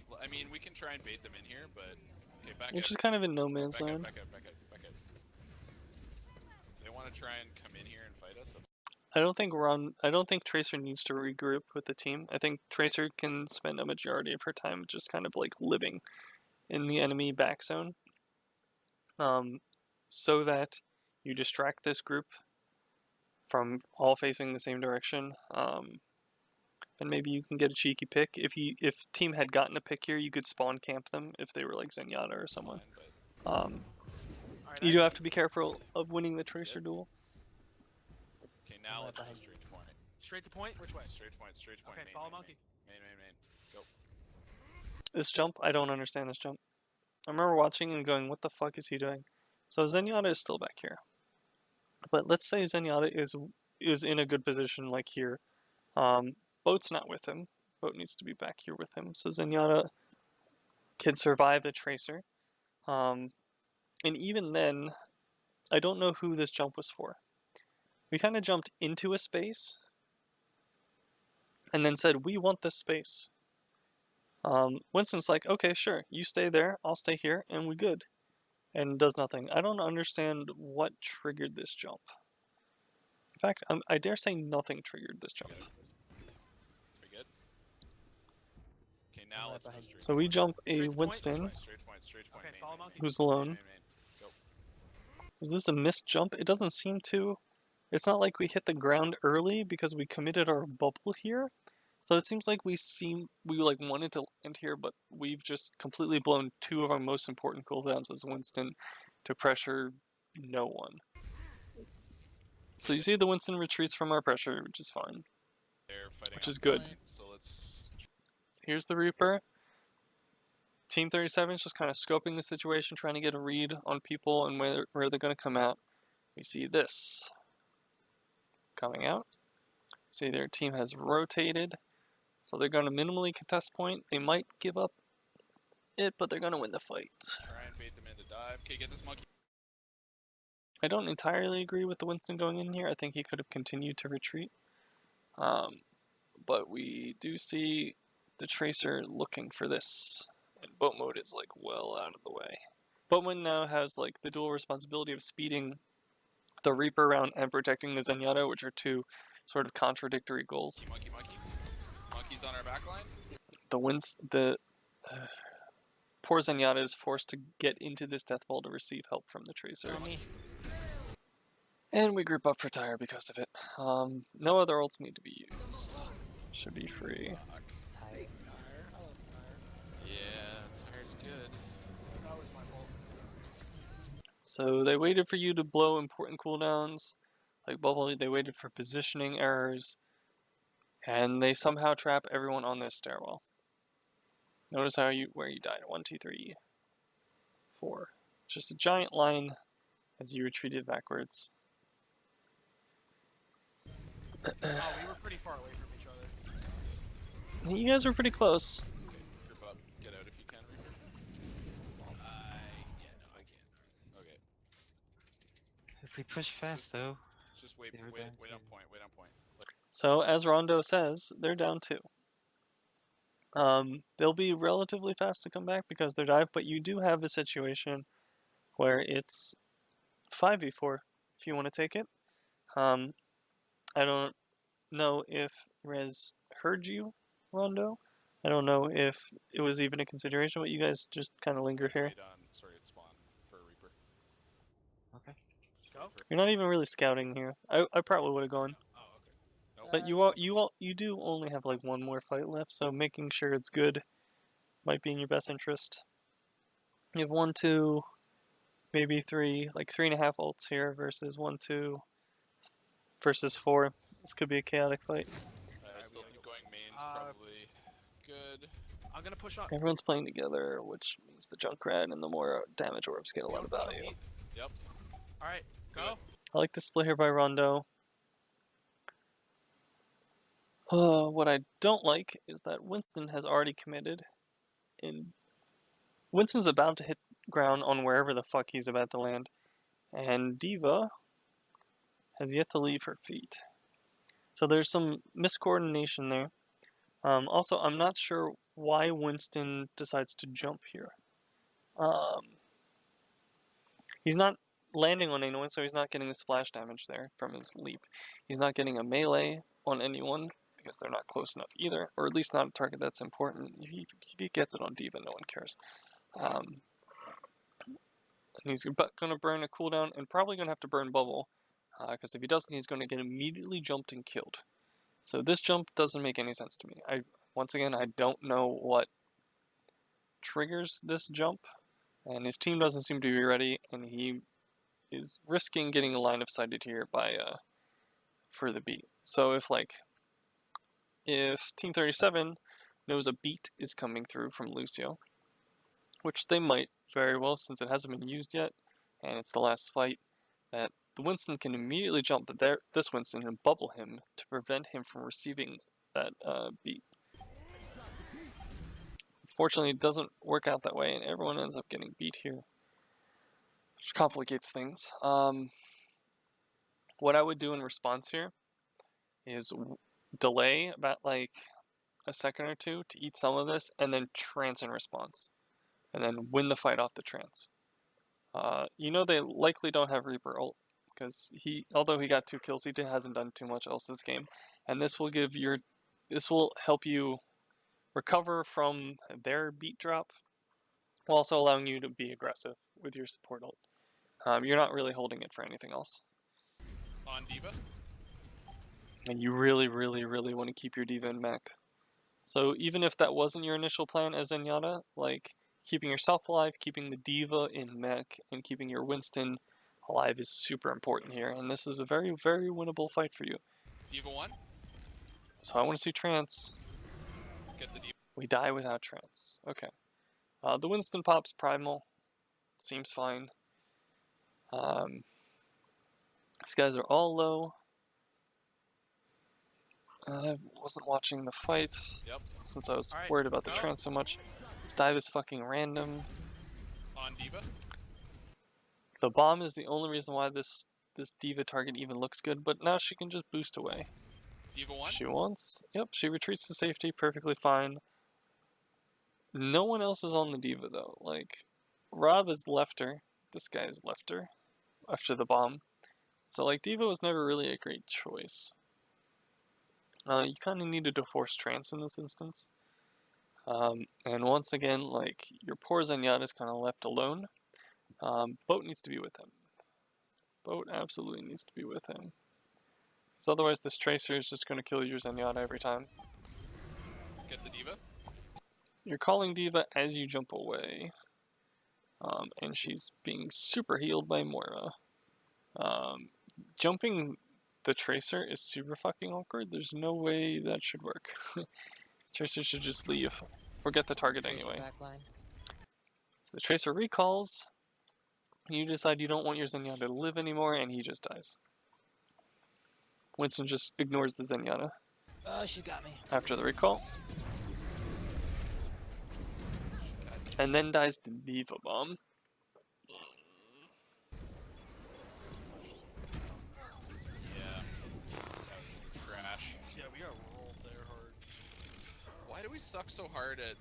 Well, I mean, we can try and bait them in here, but okay, back Which up. is kind of in no man's Back up, land. back up. If they want to try and come in here and fight us, that's I don't think Tracer needs to regroup with the team. I think Tracer can spend a majority of her time just kind of like living in the enemy back zone. So that you distract this group from all facing the same direction. And maybe you can get a cheeky pick. If team had gotten a pick here, you could spawn camp them if they were like Zenyatta or someone. fine, but Alright, You do have to be careful of winning the Tracer duel. okay, now I'm let's go behind. straight to point. Straight to point? Which way? Straight to point. Okay, main, follow main, monkey. Main. Go. This jump, I don't understand this jump. I remember watching and going, what the fuck is he doing? So Zenyatta is still back here. But let's say Zenyatta is in a good position like here. Boat's not with him. Boat needs to be back here with him. So Zenyatta can survive the Tracer. And even then, I don't know who this jump was for. We kind of jumped into a space and then said, we want this space. Winston's like, okay, sure, you stay there, I'll stay here, and we good. And does nothing. I don't understand what triggered this jump. In fact, I dare say nothing triggered this jump. We good? Okay, now let's go behind. straight. So we jump Straight a to point? Winston, Straight to point. Okay, main, follow main, monkey. who's main, alone. main. Go. Was this a missed jump? It doesn't seem to. It's not like we hit the ground early because we committed our bubble here. So it seems like we like wanted to land here, but we've just completely blown two of our most important cooldowns as Winston to pressure no one. So you see the Winston retreats from our pressure, which is fine. They're fighting Which on is good. point, so let's. So here's the Reaper. Team 37 is just kind of scoping the situation, trying to get a read on people and where they're going to come out. We see this coming out. See their team has rotated. So they're going to minimally contest point. They might give up it, but they're going to win the fight. Try and bait them into dive. Okay, get this monkey. I don't entirely agree with the Winston going in here. I think he could have continued to retreat. But we do see the Tracer looking for this. And boat mode is like well out of the way. Boatman now has like the dual responsibility of speeding the Reaper around and protecting the Zenyatta, which are two sort of contradictory goals. Monkey. Monkey's on our back line. The poor Zenyatta is forced to get into this death ball to receive help from the Tracer. And we group up for tire because of it. No other ults need to be used. Should be free. Fuck. Tight. Tire. I love tire. Yeah. was good. That was my fault. So they waited for you to blow important cooldowns, like bubble. They waited for positioning errors, and they somehow trap everyone on this stairwell. Notice where you died. 1, 2, 3, 4. Just a giant line as you retreated backwards. Oh, we were pretty far away from each other. You guys were pretty close. Okay, group up. Get out if you can, Reaper. Yeah, no, I can't. Okay. If we push fast though, Just wait, They were wait, down wait on two. point, wait on point. So as Rondo says, they're down 2. They'll be relatively fast to come back because they're dive, but you do have a situation where it's 5v4 if you want to take it. I don't know if Rez heard you, Rondo. I don't know if it was even a consideration, but you guys just kind of linger here. Wait on, sorry, it's spawn for a Reaper. okay. Just Go. wait for You're not even really scouting here. I probably would have gone, Oh, okay. Nope. but you do only have like one more fight left, so making sure it's good might be in your best interest. You have 1, 2, maybe 3, like 3.5 ults here versus 1, 2 versus 4. This could be a chaotic fight. I still think going main's Uh, probably good. I'm gonna push up. Everyone's playing together, which means the Junkrat and the more damage orbs get a lot of Push up value. heat. Yep. Alright, go. I like the split here by Rondo. What I don't like is that Winston has already committed, and Winston's about to hit ground on wherever the fuck he's about to land, and Diva has yet to leave her feet. So there's some miscoordination there. Also, I'm not sure why Winston decides to jump here. He's not landing on anyone, so he's not getting the splash damage there from his leap. He's not getting a melee on anyone, because they're not close enough either, or at least not a target that's important. If he gets it on Diva, no one cares. And he's going to burn a cooldown, and probably going to have to burn Bubble, because if he doesn't, he's going to get immediately jumped and killed. So this jump doesn't make any sense to me. Once again, I don't know what triggers this jump, and his team doesn't seem to be ready, and he is risking getting a line of sighted here by for the beat. So if Team 37 knows a beat is coming through from Lucio, which they might very well since it hasn't been used yet, and it's the last fight, that the Winston can immediately jump this Winston and bubble him to prevent him from receiving that beat. Unfortunately, it doesn't work out that way, and everyone ends up getting beat here, which complicates things. What I would do in response here is delay about like a second or two to eat some of this, and then trance in response, and then win the fight off the trance. You know they likely don't have Reaper ult, because although he got 2 kills, he hasn't done too much else this game, and this will help you recover from their beat drop, while also allowing you to be aggressive with your support ult. You're not really holding it for anything else. On Diva. And you really, really, really want to keep your Diva in mech. So even if that wasn't your initial plan as Zenyatta, like keeping yourself alive, keeping the Diva in mech, and keeping your Winston alive is super important here. And this is a very, very winnable fight for you. Diva 1. So I want to see trance. Get the Diva. We die without trance. Okay. The Winston pops primal. Seems fine. These guys are all low. I wasn't watching the fight since I was worried about the trance so much. This dive is fucking random. On Diva. The bomb is the only reason why this Diva target even looks good, but now she can just boost away. Diva 1. She wants. Yep, she retreats to safety, perfectly fine. No one else is on the Diva though. Like, Rob is left her. This guy is left her after the bomb. So like, Diva was never really a great choice. You kind of needed to force trance in this instance. And once again, like, your poor Zenyatta is kind of left alone. Boat needs to be with him. Boat absolutely needs to be with him. Because otherwise this Tracer is just going to kill your Zenyatta every time. Get the Diva. You're calling Diva as you jump away. And she's being super healed by Moira. Jumping the Tracer is super fucking awkward. There's no way that should work. Tracer should just leave. Or get the target Tracer anyway. backline. So the Tracer recalls. You decide you don't want your Zenyatta to live anymore, and he just dies. Winston just ignores the Zenyatta Oh, she got me. after the recall. And then dies the Diva Bomb. Yeah. That was trash. Yeah, we got rolled there hard. Why do we suck so hard at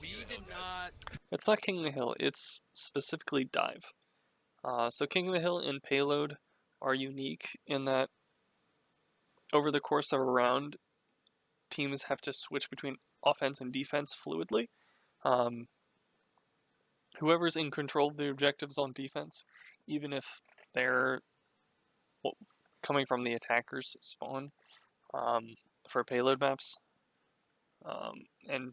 We King of the did Hill, guys? not. It's not King of the Hill, it's specifically Dive. So King of the Hill and Payload are unique in that over the course of a round, teams have to switch between offense and defense fluidly. Whoever's in control of the objectives on defense, even if they're coming from the attacker's spawn for payload maps, and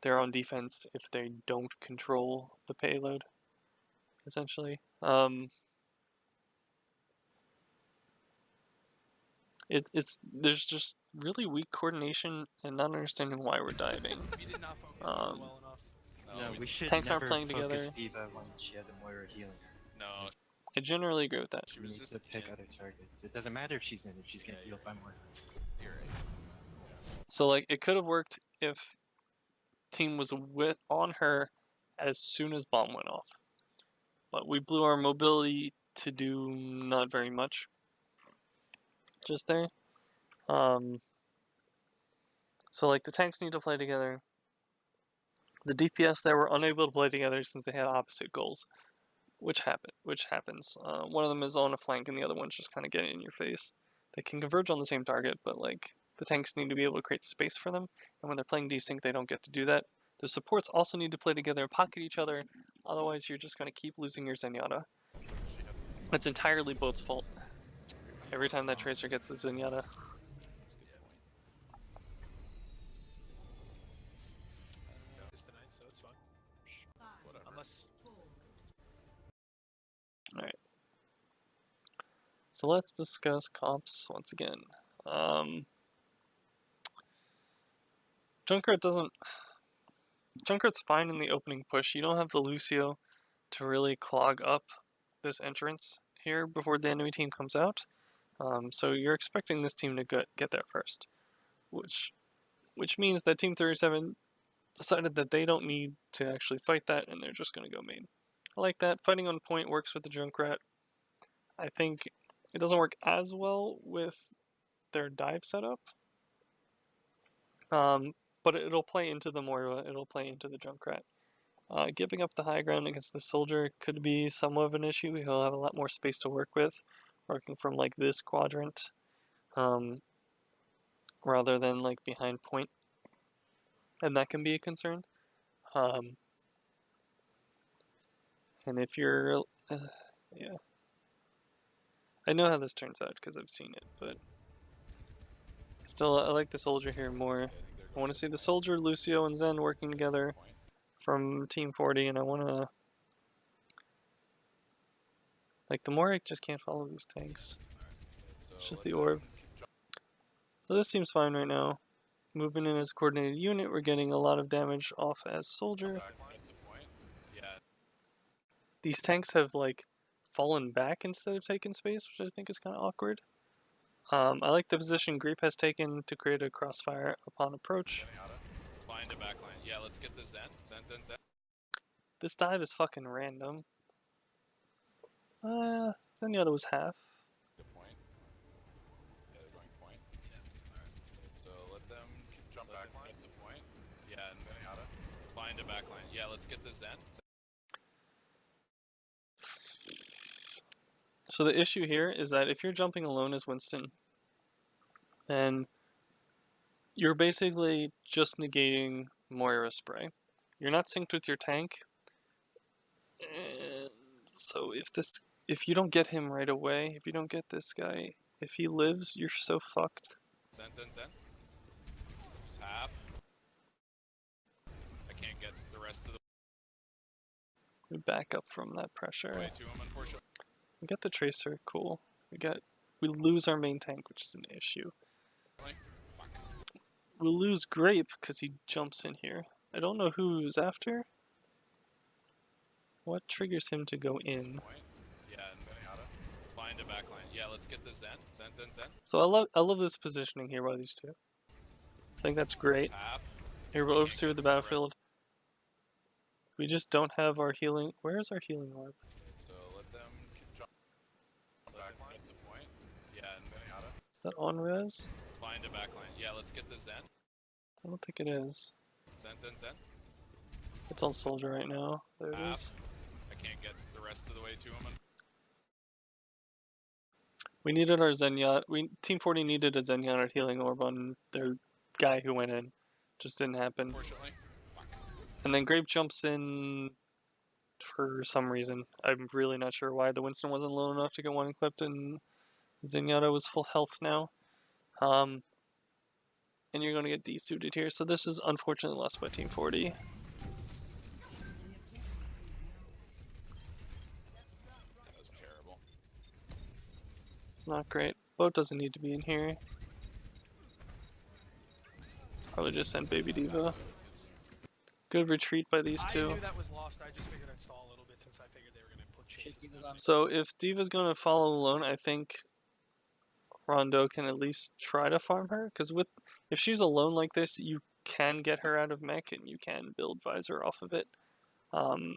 they're on defense if they don't control the payload, essentially. There's just really weak coordination and not understanding why we're diving. We did not focus on her well enough. No, No, we should Tanks never aren't playing focus together. Diva when she has a Moira healing. no, I generally agree with that. she We was need just to pick yeah, other targets. It doesn't matter if she's in it, she's getting Yeah, healed by Moira. you're right. So like it could have worked if team was on her as soon as bomb went off, but we blew our mobility to do not very much just there. So like the tanks need to play together. The DPS there were unable to play together since they had opposite goals, which happens. One of them is on a flank and the other one's just kind of getting in your face. They can converge on the same target, but like the tanks need to be able to create space for them, and when they're playing desync, they don't get to do that. The supports also need to play together and pocket each other, otherwise you're just going to keep losing your Zenyatta. It's entirely Boat's fault. Every time that Tracer gets the Zenyatta. That's a good point. Just tonight, so it's fine. Whatever. Unless Alright. So let's discuss comps once again. Junkrat's fine in the opening push. You don't have the Lucio to really clog up this entrance here before the enemy team comes out. So you're expecting this team to get there first. Which means that Team 37 decided that they don't need to actually fight that and they're just going to go main. I like that. Fighting on point works with the Junkrat. I think it doesn't work as well with their dive setup. But it'll play into the Moira, it'll play into the Junkrat. Giving up the high ground against the soldier could be somewhat of an issue. He'll have a lot more space to work with, working from like this quadrant, rather than like behind point. And that can be a concern. And if you're, yeah. I know how this turns out because I've seen it, but still, I like the soldier here more. I want to see the soldier, Lucio, and Zen working together from Team 40, and I want to... Like, the Morik just can't follow these tanks. It's just the orb. So this seems fine right now. Moving in as a coordinated unit, we're getting a lot of damage off as soldier. Yeah, These tanks have, like, fallen back instead of taking space, which I think is kind of awkward. I like the position Greep has taken to create a crossfire upon approach. find a backline. Yeah, let's get the Zen. Zen. This dive is fucking random. Zenyatta was half. Good point. Yeah, they're going point. Yeah. Alright. So let them jump backline. Get the point. Yeah, and find a backline. Yeah, let's get the Zen. So the issue here is that if you're jumping alone as Winston, then you're basically just negating Moira spray. You're not synced with your tank. And so if you don't get him right away, if you don't get this guy, if he lives, you're so fucked. Zen. Just half. I can't We back up from that pressure. Way to him, unfortunately. We get the Tracer, cool. We lose our main tank, which is an issue. Fuck. We lose Grape because he jumps in here. I don't know who's after. What triggers him to go in? Point. Yeah, and find a backline. Yeah, let's get the Zen. Zen. So I love this positioning here by these two. I think that's great. Tap. Here we'll oversteer the battlefield. We just don't have our healing. Where is our healing orb? So let them jump backline at the point. Yeah, and Is that on res? find a backline. Yeah, let's get the Zen. I don't think it is. Zen. It's on soldier right now. There it is. I can't get the rest of the way to him. We needed our Zenyatta. Team 40 needed a Zenyatta healing orb on their guy who went in. Just didn't happen. Unfortunately. And then Grape jumps in for some reason. I'm really not sure why. The Winston wasn't low enough to get one clipped, and Zenyatta was full health now. And you're going to get desuited here. So this is unfortunately lost by Team 40. That was terrible. It's not great. Boat doesn't need to be in here. Probably just send Baby Diva. Good retreat by these two. I knew that was lost. I just figured I'd stall a little bit since I figured they were going to put chases down. So if Diva's going to follow alone, I think Rondo can at least try to farm her. Because if she's alone like this, you can get her out of mech and you can build Visor off of it. I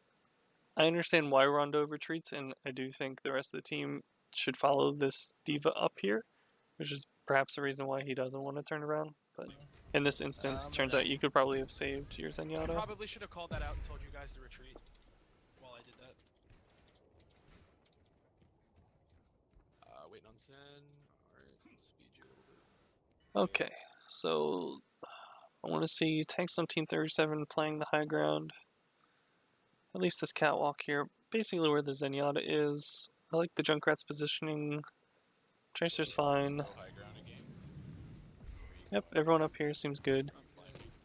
understand why Rondo retreats, and I do think the rest of the team should follow this Diva up here, which is perhaps the reason why he doesn't want to turn around. But in this instance, turns out you could probably have saved your I Zenyatta. probably should have called that out and told you guys to retreat while I did that. Waiting on Zen. Alright, speed you a little bit. Okay, so I want to see tanks on Team 37 playing the high ground. At least this catwalk here, basically where the Zenyatta is. I like the Junkrat's positioning. Tracer's fine. Yep, everyone up here seems good.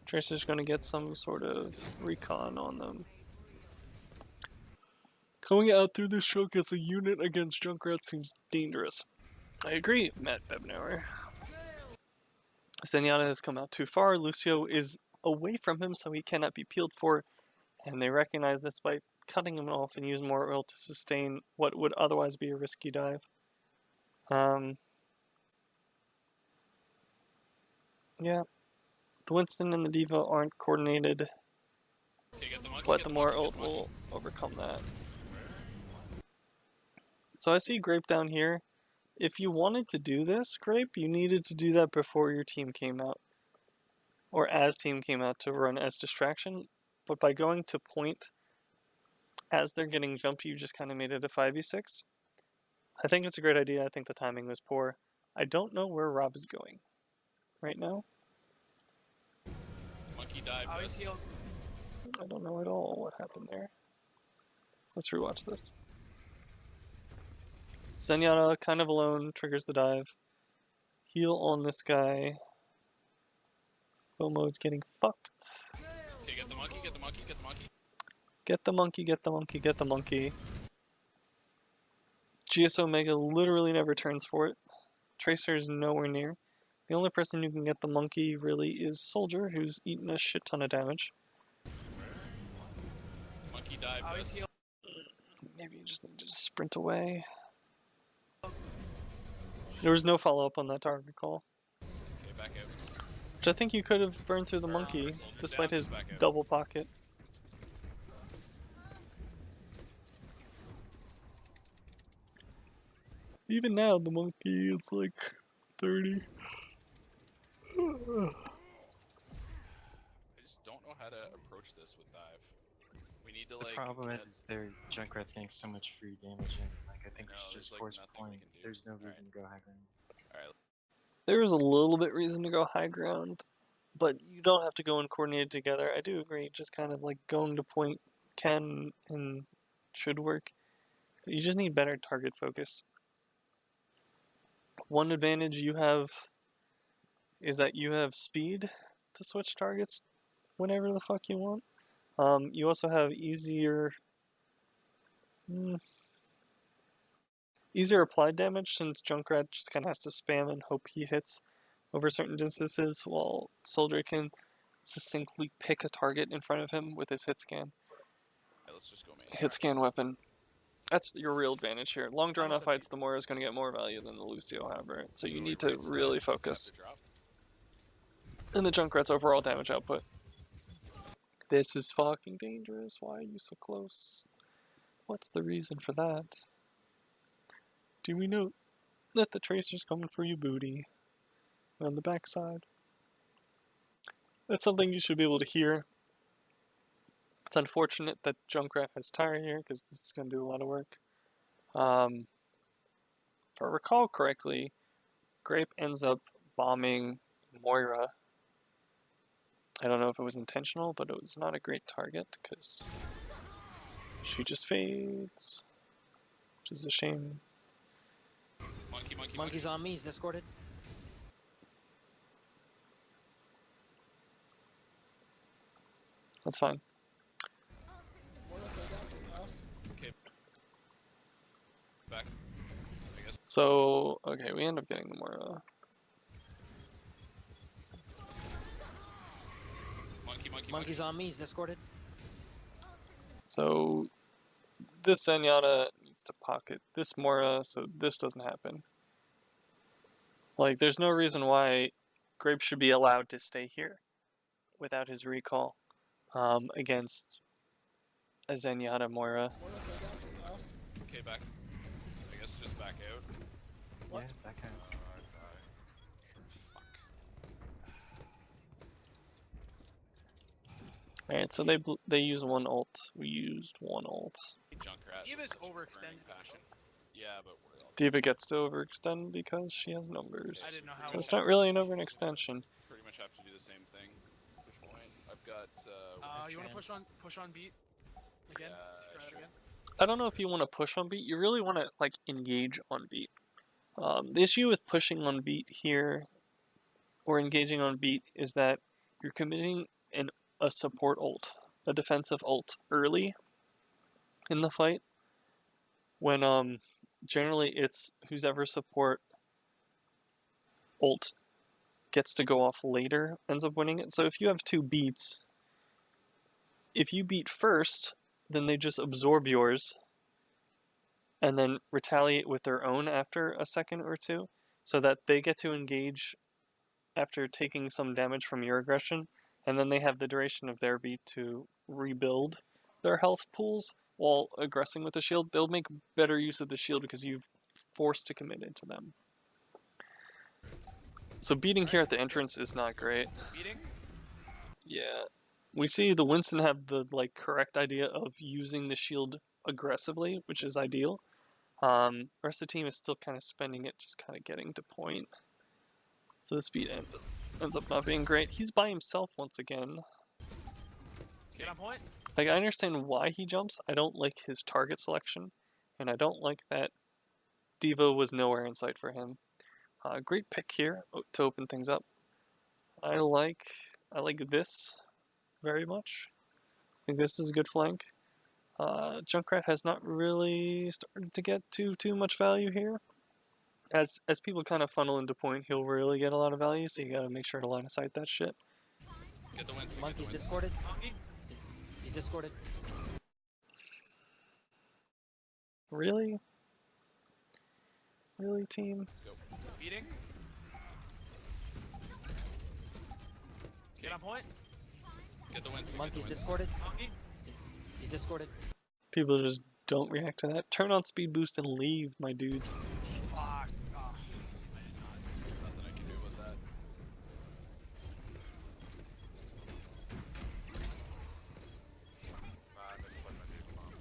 Tracer's going to get some sort of recon on them. Going out through this choke as a unit against Junkrat seems dangerous. I agree, Matt Bebnauer. Zenyatta has come out too far. Lucio is away from him, so he cannot be peeled for. And they recognize this by cutting him off and use more oil to sustain what would otherwise be a risky dive. Yeah, the Winston and the Diva aren't coordinated, but the more ult will overcome that. So I see Grape down here. If you wanted to do this, Grape, you needed to do that before your team came out. Or as team came out to run as distraction. But by going to point as they're getting jumped, you just kind of made it a 5v6. I think it's a great idea. I think the timing was poor. I don't know where Rob is going right now. Monkey dive. I don't know at all what happened there. Let's rewatch this. Zenyatta, kind of alone, triggers the dive. Heal on this guy. Bow mode's getting fucked. Okay, get the monkey. Get the monkey, get the monkey, get the monkey. GS Omega literally never turns for it. Tracer is nowhere near. The only person who can get the monkey really is Soldier, who's eaten a shit ton of damage. Monkey dive. Maybe you just need to sprint away. There was no follow-up on that target call. Okay, back out. Which I think you could have burned through the monkey, despite his double pocket. Even now, the monkey is like 30. I just don't know how to approach this with dive. We need to The like. problem is their Junkrat's getting so much free damage, and like I think we should there's, just like, force nothing point. we can do. There's no reason to go high ground. Alright. There is a little bit reason to go high ground, but you don't have to go in coordinated together. I do agree, just kind of like going to point can and should work. You just need better target focus. One advantage you have is that you have speed to switch targets whenever the fuck you want. You also have easier Easier applied damage since Junkrat just kind of has to spam and hope he hits over certain distances, while Soldier can succinctly pick a target in front of him with his hit scan. Yeah, let's just go main. Hit scan weapon. That's your real advantage here. Long drawn out fights, the Moira is going to get more value than the Lucio, however, so you need to really focus. And the Junkrat's overall damage output. This is fucking dangerous. Why are you so close? What's the reason for that? Do we know that the Tracer's coming for you, booty? On the backside. That's something you should be able to hear. It's unfortunate that Junkrat has Tyre here, because this is going to do a lot of work. If I recall correctly, Grape ends up bombing Moira. I don't know if it was intentional, but it was not a great target, because she just fades. Which is a shame. Monkey's on me, he's discorded. That's fine. Okay. Back. I guess. So, okay, we end up getting the Moira. Monkey's on me, he's discorded. So, this Zenyatta needs to pocket this Moira, so this doesn't happen. Like, there's no reason why Grape should be allowed to stay here without his recall against a Zenyatta Moira. Okay, back. I guess just back out. Yeah, back out. Alright, so they use one ult. We used one ult. Junkrat. Diva's with such overextended. burning passion. Yeah, but we're all Diva gets to overextend because she has numbers. I didn't know how So it it's not really an overextension. pretty much have to do the same thing. Push point. I've got. you want to push on beat again? Yeah, Try that sure. again. I don't know if you want to push on beat. You really want to like engage on beat. The issue with pushing on beat here, or engaging on beat, is that you're committing a support ult, a defensive ult early in the fight. When generally it's who's ever support ult gets to go off later ends up winning it. So if you have two beats, if you beat first, then they just absorb yours and then retaliate with their own after a second or two, so that they get to engage after taking some damage from your aggression, and then they have the duration of their beat to rebuild their health pools while aggressing with the shield. They'll make better use of the shield because you've forced to commit into them. So beating here at the entrance is not great. Beating? Yeah. We see the Winston have the correct idea of using the shield aggressively, which is ideal. Rest of the team is still kind of spending it, just kind of getting to point. So the speed ends up not being great. He's by himself once again. Get on point? Like, I understand why he jumps. I don't like his target selection, and I don't like that Diva was nowhere in sight for him. Great pick here to open things up. I like this very much. I think this is a good flank. Junkrat has not really started to get too much value here. As people kind of funnel into point, he'll really get a lot of value, so you gotta make sure to line of sight that shit. Get the Winston. Monkey's discorded. He's discorded. Really? Really, team? Let's go. Beating? Get on point? Get the Winston. Monkey's discorded. Monkey? He's discorded. People just don't react to that. Turn on speed boost and leave, my dudes. Fuck. Oh. Nothing I can do with that. I misplayed my dude bomb.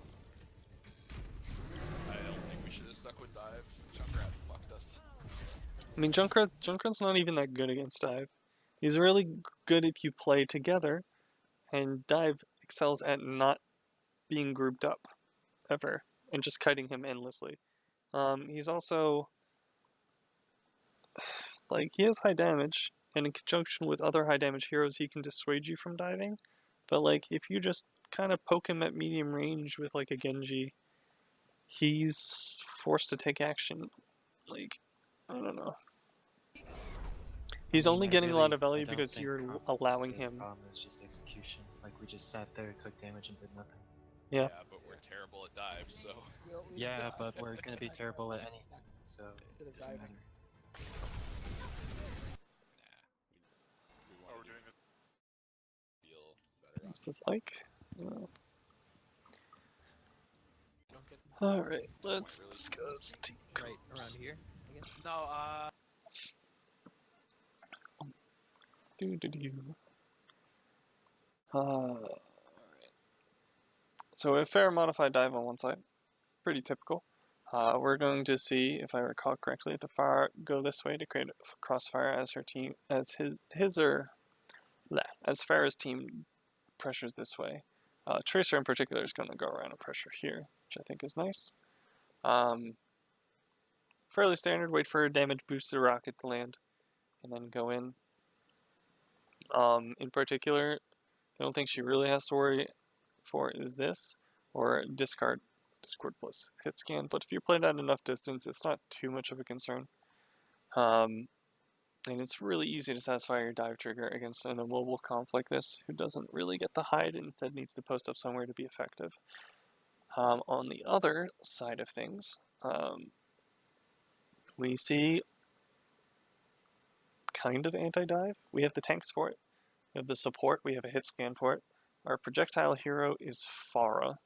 I don't think we should have stuck with dive. Junkrat fucked us. I mean, Junkrat's not even that good against dive. He's really good if you play together, and dive excels at not being grouped up, ever, and just kiting him endlessly. He's also, he has high damage, and in conjunction with other high damage heroes, he can dissuade you from diving. But if you just kind of poke him at medium range with a Genji, he's forced to take action. Like, I don't know. He's I mean, only I getting a really- lot of I value don't because think you're combos is allowing the him. problem, it's just execution. Like we just sat there, took damage, and did nothing. Yeah. but we're terrible at dives, so. We Yeah, don't but get we're that gonna be back terrible at up. anything, so To the it doesn't diving. matter. Nah. We Oh, want we're to doing it. feel better on What's this like? Don't get Alright, let's really discuss team Right around here. I guess. no. Do. Alright. So a fair modified dive on one side. Pretty typical. We're going to see, if I recall correctly, the far go this way to create a crossfire as her team, as as Farah's team pressures this way. Tracer in particular is going to go around and pressure here, which I think is nice. Fairly standard, wait for a damage boost to the rocket to land, and then go in. In particular, the only thing she really has to worry for is this, or Discord plus hit scan, but if you play it at enough distance, it's not too much of a concern. And it's really easy to satisfy your dive trigger against an immobile comp like this, who doesn't really get to hide and instead needs to post up somewhere to be effective. On the other side of things, we see kind of anti-dive. We have the tanks for it. We have the support. We have a hit scan for it. Our projectile hero is Farah,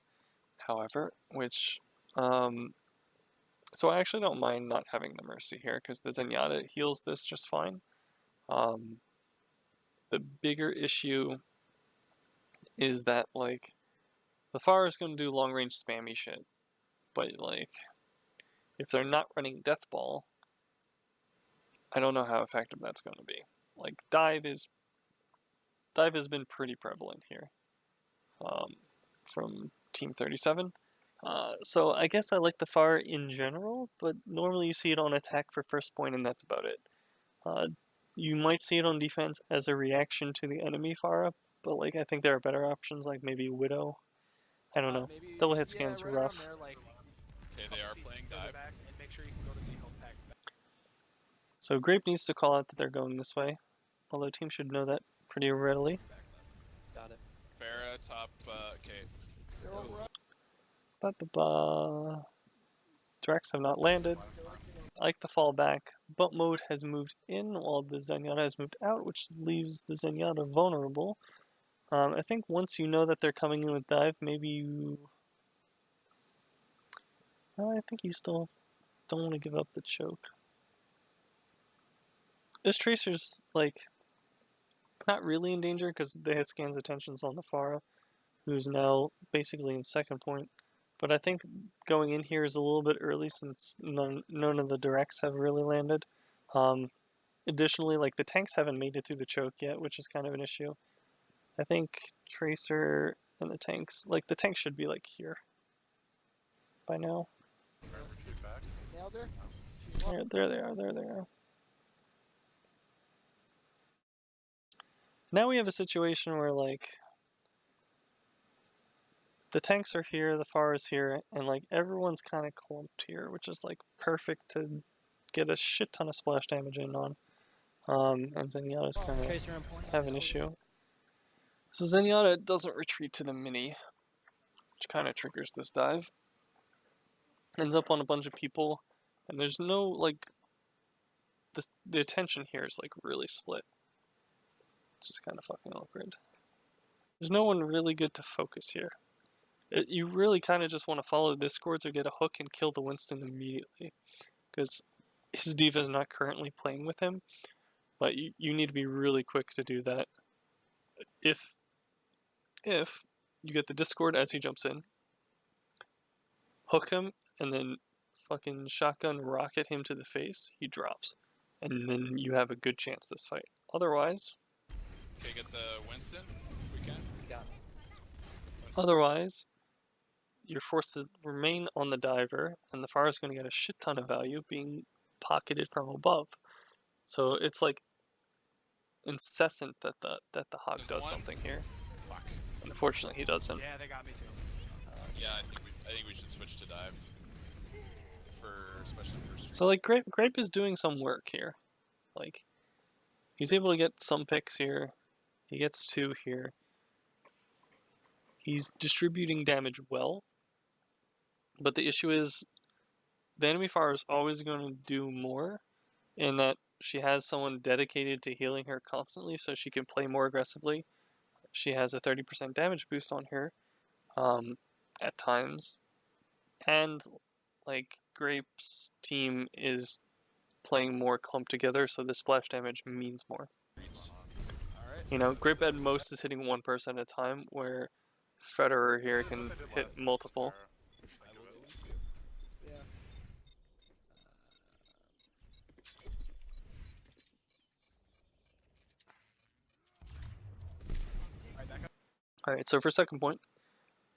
however, which... so I actually don't mind not having the Mercy here, because the Zenyatta heals this just fine. The bigger issue is that, like, the Farah is going to do long-range spammy shit, but, like, if they're not running Death Ball, I don't know how effective that's going to be. Like, dive has been pretty prevalent here, from Team 37. So I guess I like the Farah in general, but normally you see it on attack for first point and that's about it. You might see it on defense as a reaction to the enemy Farah, but like I think there are better options like maybe Widow. I don't know. Maybe, Double hit scan's right rough. around there, like, Okay, they are playing dive. Back and make sure you can go to the health pack. So Grape needs to call out that they're going this way, although team should know that pretty readily. Got it. Farah, top, okay. Ba-ba-ba. Drax have not landed. I like the fall back. Butt mode has moved in while the Zenyatta has moved out, which leaves the Zenyatta vulnerable. I think once you know that they're coming in with dive, maybe you... I think you still don't want to give up the choke. This Tracer's, like, not really in danger because the hit scan's attention's on the Farah, who's now basically in second point. But I think going in here is a little bit early since none of the directs have really landed. Additionally, like, the tanks haven't made it through the choke yet, which is kind of an issue. I think Tracer and the tanks, like, the tanks should be, like, here by now. Retreat back. Nailed her. There they are, there they are. Now we have a situation where, like, the tanks are here, the Farah is here, and, like, everyone's kind of clumped here, which is, like, perfect to get a shit ton of splash damage in on. And Zenyatta's kind of Tracer on point. have an issue. So Zenyatta doesn't retreat to the mini, which kind of triggers this dive. Ends up on a bunch of people, and there's no, like, the attention here is, like, really split. Which is kind of fucking awkward. There's no one really good to focus here. You really kind of just want to follow Discords or get a hook and kill the Winston immediately. Because his diva is not currently playing with him, but you need to be really quick to do that. If you get the Discord as he jumps in, hook him, and then fucking shotgun rocket him to the face, he drops. And then you have a good chance this fight. Otherwise... Okay, get the Winston, if we can. You got me. Winston. Otherwise, you're forced to remain on the diver, and the Farah is going to get a shit ton of value being pocketed from above. So it's like incessant that the Hog There's does one. something here. Fuck. Unfortunately, he doesn't. Yeah, they got me too. Yeah, I think we should switch to dive. especially for stream. So like Grape is doing some work here. Like he's able to get some picks here. He gets 2 here. He's distributing damage well. But the issue is the enemy fire is always going to do more in that she has someone dedicated to healing her constantly so she can play more aggressively. She has a 30% damage boost on her at times. And like Grape's team is playing more clumped together, so the splash damage means more. Alright. You know, Grape at most is hitting one person at a time, where Federer here can hit multiple. Yeah. Alright, so for second point,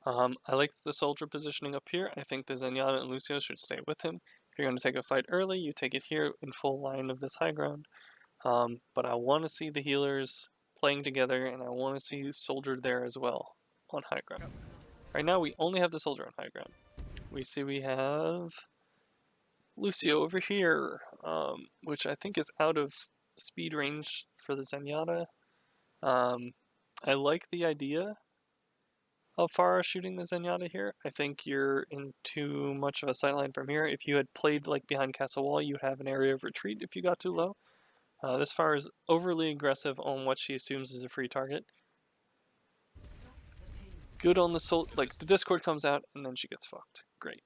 I like the soldier positioning up here. I think the Zenyatta and Lucio should stay with him. If you're going to take a fight early, you take it here in full line of this high ground. But I want to see the healers playing together, and I want to see soldier there as well on high ground. Right now, we only have the soldier on high ground. We have Lucio over here, which I think is out of speed range for the Zenyatta. I like the idea of Pharah shooting the Zenyatta here. I think you're in too much of a sightline from here. If you had played like behind castle wall, you'd have an area of retreat if you got too low. This Pharah is overly aggressive on what she assumes is a free target. Good on the like the Discord comes out and then she gets fucked. Great.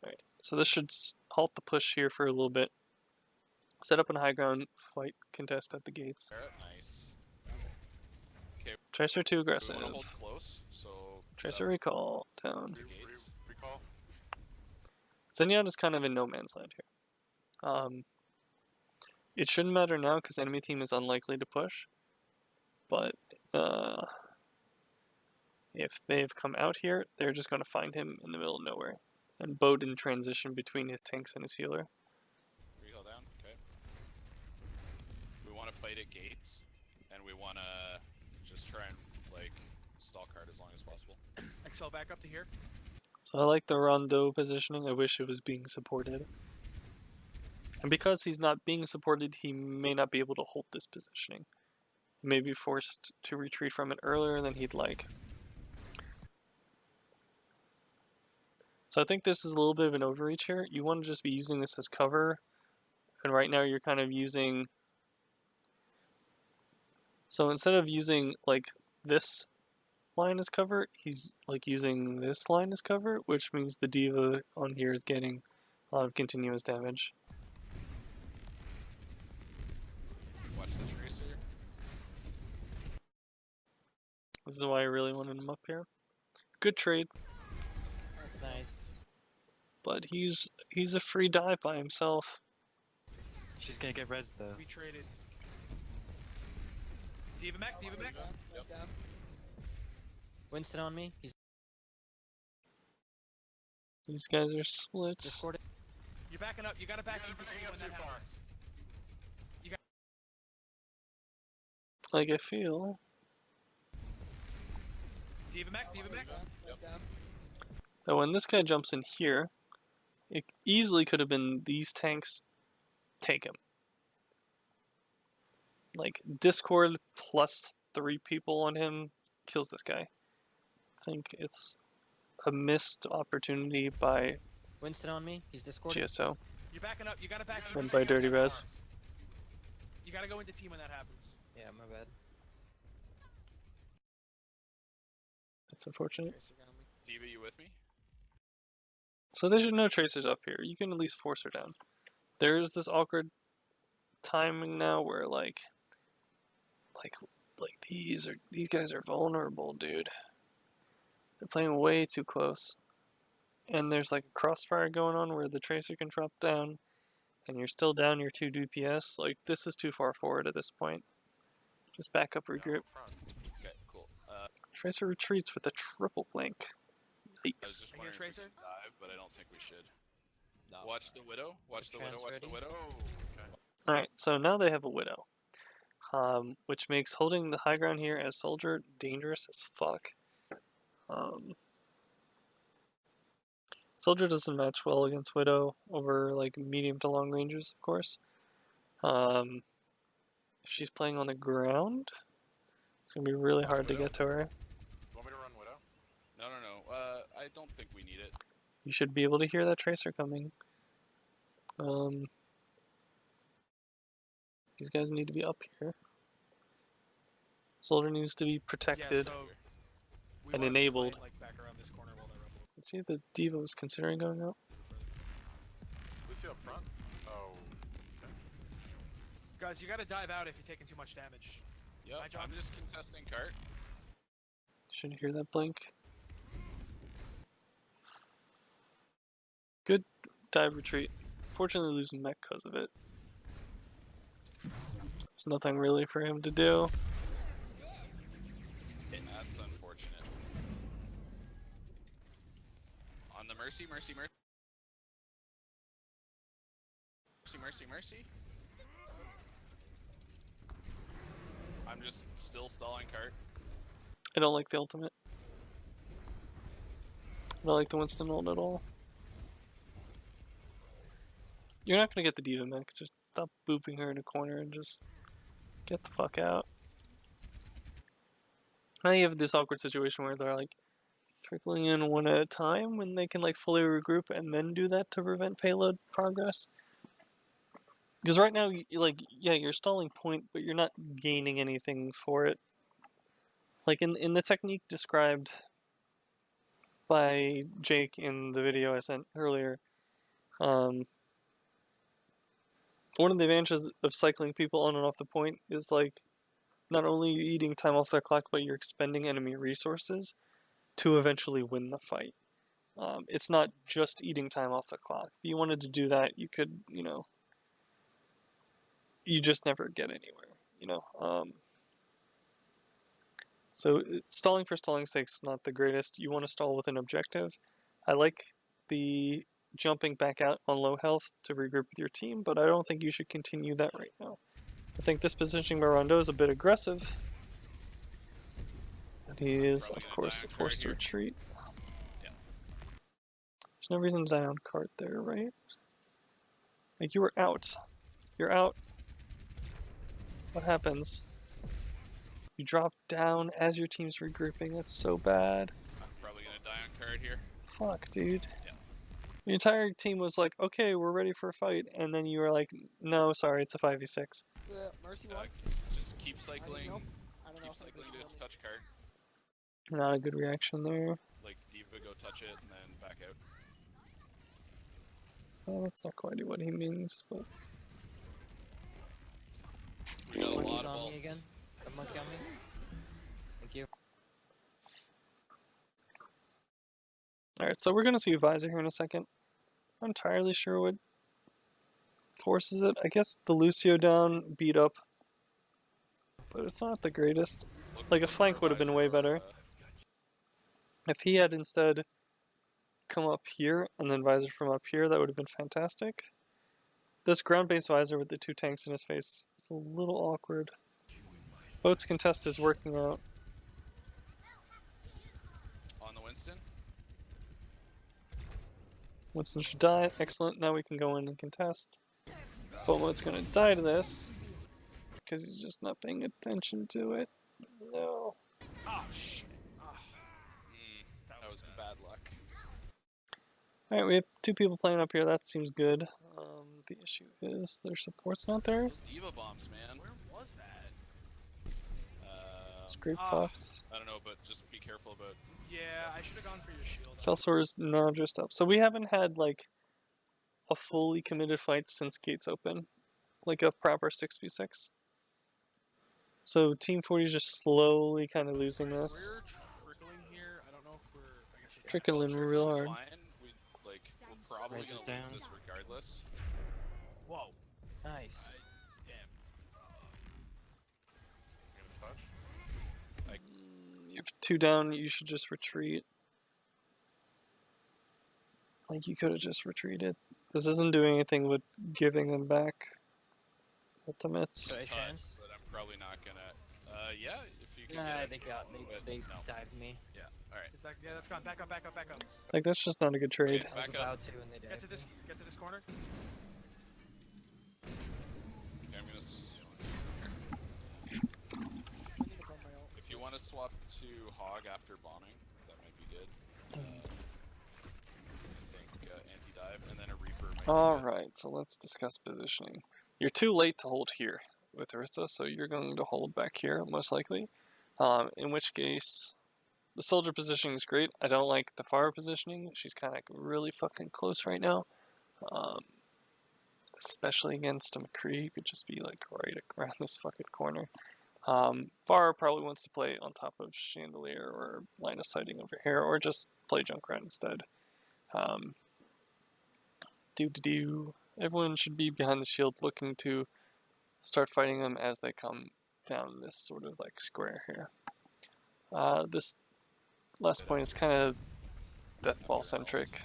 Alright, so this should halt the push here for a little bit. Set up on high ground, fight, contest at the gates. Nice. Tracer too We aggressive. want to hold close, so Tracer recall down. the gates. Recall. Zenyatta's kind of in no man's land here. It shouldn't matter now because enemy team is unlikely to push. But if they've come out here, they're just going to find him in the middle of nowhere. And Bode in transition between his tanks and his healer. Recall down, okay. We want to fight at gates, and we want to just try and, like, stall card as long as possible. XL back up to here. So I like the Rondo positioning. I wish it was being supported. And because he's not being supported, he may not be able to hold this positioning. He may be forced to retreat from it earlier than he'd like. So I think this is a little bit of an overreach here. You want to just be using this as cover. And right now you're kind of using... So instead of using like this line as cover, he's like using this line as cover, which means the diva on here is getting a lot of continuous damage. Watch the tracer. This is why I really wanted him up here. Good trade, That's nice. but he's a free dive by himself. She's gonna get res though. We traded. Diva mech, Diva mech. Nice down. Winston on me. He's These guys are split. discorded. You're backing up. You gotta back into the team when that happens. Like I feel. Diva mech, Diva mech. Nice down. That when this guy jumps in here, it easily could have been these tanks take him. Like Discord plus 3 people on him kills this guy. I think it's a missed opportunity by Winston on me. He's discorded. GSO. You're backing up. You gotta back. Run into by the team Dirty when that Res. happens. You gotta go into team when that happens. Yeah, my bad. That's unfortunate. Tracer got me. Diva, you with me? So there should no tracers up here. You can at least force her down. There's this awkward timing now where like these guys are vulnerable, dude. They're playing way too close. And there's like a crossfire going on where the tracer can drop down and you're still down your 2 DPS. Like this is too far forward at this point. Just back up, regroup. Okay, cool. Tracer retreats with a triple blink. I was Yikes. just Are you wondering if we Tracer? could dive, but I don't think we should. No. Watch the widow. Watch the widow. Watch the Transready. widow. Alright, so now they have a widow. Which makes holding the high ground here as soldier dangerous as fuck. Soldier doesn't match well against Widow over like medium to long ranges, of course. If she's playing on the ground, it's gonna be really hard to get to her. You want me to run Widow? No. I don't think we need it. You should be able to hear that tracer coming. These guys need to be up here. Soldier needs to be protected. Yeah, so we and wanted to enabled. play, like, back around this corner while they rebel. Let's see if the Diva was considering going up. Lucio up front? Oh. Okay. Guys, you gotta dive out if you're taking too much damage. Yep, My job. I'm just contesting cart. Shouldn't hear that blink. Good dive retreat. Fortunately, losing mech because of it. There's nothing really for him to do. That's unfortunate. On the Mercy. I'm just still stalling cart. I don't like the ultimate. I don't like the Winston ult at all. You're not gonna get the Diva mech. Just stop booping her in a corner and just get the fuck out. Now you have this awkward situation where they're like trickling in one at a time when they can like fully regroup and then do that to prevent payload progress. Because right now, yeah, you're stalling point, but you're not gaining anything for it. Like in the technique described by Jake in the video I sent earlier, one of the advantages of cycling people on and off the point is like not only are you eating time off their clock, but you're expending enemy resources to eventually win the fight. It's not just eating time off the clock. If you wanted to do that, you could, you just never get anywhere, So stalling for stalling's sake is not the greatest. You want to stall with an objective. I like the jumping back out on low health to regroup with your team, but I don't think you should continue that right now. I think this positioning by Rondo is a bit aggressive. And he is, of course, forced to retreat. Yeah. There's no reason to die on cart there, right? Like, you were out. You're out. What happens? You drop down as your team's regrouping. That's so bad. I'm probably gonna die on card here. Fuck, dude. Yeah. The entire team was like, okay, we're ready for a fight. And then you were like, no, sorry, it's a 5v6. Mercy one. Just keep cycling. I don't know Keep if cycling something's to touch card. Not a good reaction there. Like Diva, go touch it and then back out. Well, that's not quite what he means, but... We got a lot Monkey's of on me balls. again. The monkey on me. Thank you. Alright, so we're gonna see Visor here in a second. I'm not entirely sure what forces it. I guess the Lucio down beat up, but it's not the greatest. Like, a flank would have been way better. If he had instead come up here and then Visor from up here, that would have been fantastic. This ground-based Visor with the two tanks in his face is a little awkward. Boat's contest is working out. On the Winston. Winston should die. Excellent. Now we can go in and contest. Boat's gonna die to this because he's just not paying attention to it. No. Oh shit. Oh, That was bad luck. Alright, we have two people playing up here. That seems good. The issue is their support's not there. Those Diva bombs, man. where was that? It's Grape Ah. Fox. I don't know, but just be careful about. Yeah, I should have gone for your shield. Cellsor is now just up. So we haven't had like a fully committed fight since Gates Open. Like a proper 6v6. So Team 40 is just slowly kind of losing this. We're trickling here. I don't know if we're. I guess we're Trickling real hard. Fine. We're probably Rises gonna down. lose this regardless. Whoa. Nice. Damn. You gonna touch? You have two down, you should just retreat. Like, you could have just retreated. This isn't doing anything with giving them back ultimates. So a Touch, chance. but I'm probably not gonna. Yeah, if you can Nah, get it. they got they No. dived me. Yeah. All right. Is that, yeah, that's gone. Back up, back up, back up. Like, that's just not a good trade. Okay. I was Back up. about to, and they Get dived to me. this corner. Okay, I'm gonna. I need to burn my ult. If you want to swap to Hog after bonding, that might be good. I think anti-dive and then a Reaper might be good. Alright, so let's discuss positioning. You're too late to hold here with Orisa, so you're going to hold back here, most likely. In which case, the soldier positioning is great. I don't like the Pharah positioning. She's kind of really fucking close right now. Especially against a McCree, you could just be like right around this fucking corner. Pharah probably wants to play on top of Chandelier or line of sighting over here, or just play Junkrat instead. Everyone should be behind the shield looking to start fighting them as they come down this sort of like square here. This last point is kind of death ball centric.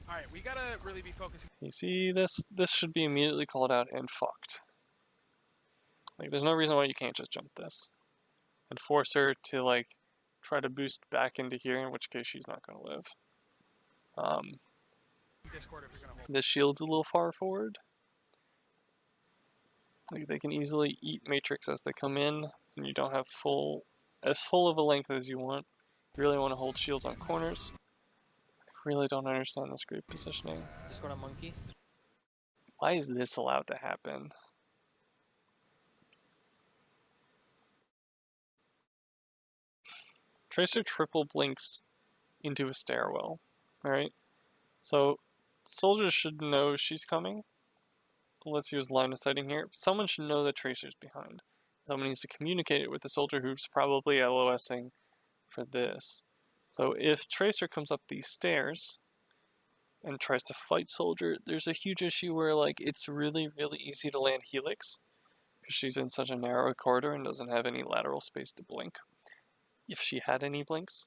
Alright, we gotta really be focusing. You see this? This should be immediately called out and fucked. Like, there's no reason why you can't just jump this and force her to like try to boost back into here, in which case she's not going to live. Discord if you're gonna hold. This shield's a little far forward. Like, they can easily eat Matrix as they come in, and you don't have as full of a length as you want. You really want to hold shields on corners. I really don't understand this group positioning. Just got a monkey. Why is this allowed to happen? Tracer triple blinks into a stairwell. Alright? So, soldiers should know she's coming. Let's use line of sighting here. Someone should know that Tracer's behind. Someone needs to communicate it with the soldier who's probably LOSing for this. So if Tracer comes up these stairs and tries to fight soldier, there's a huge issue where like it's really, really easy to land Helix because she's in such a narrow corridor and doesn't have any lateral space to blink, if she had any blinks.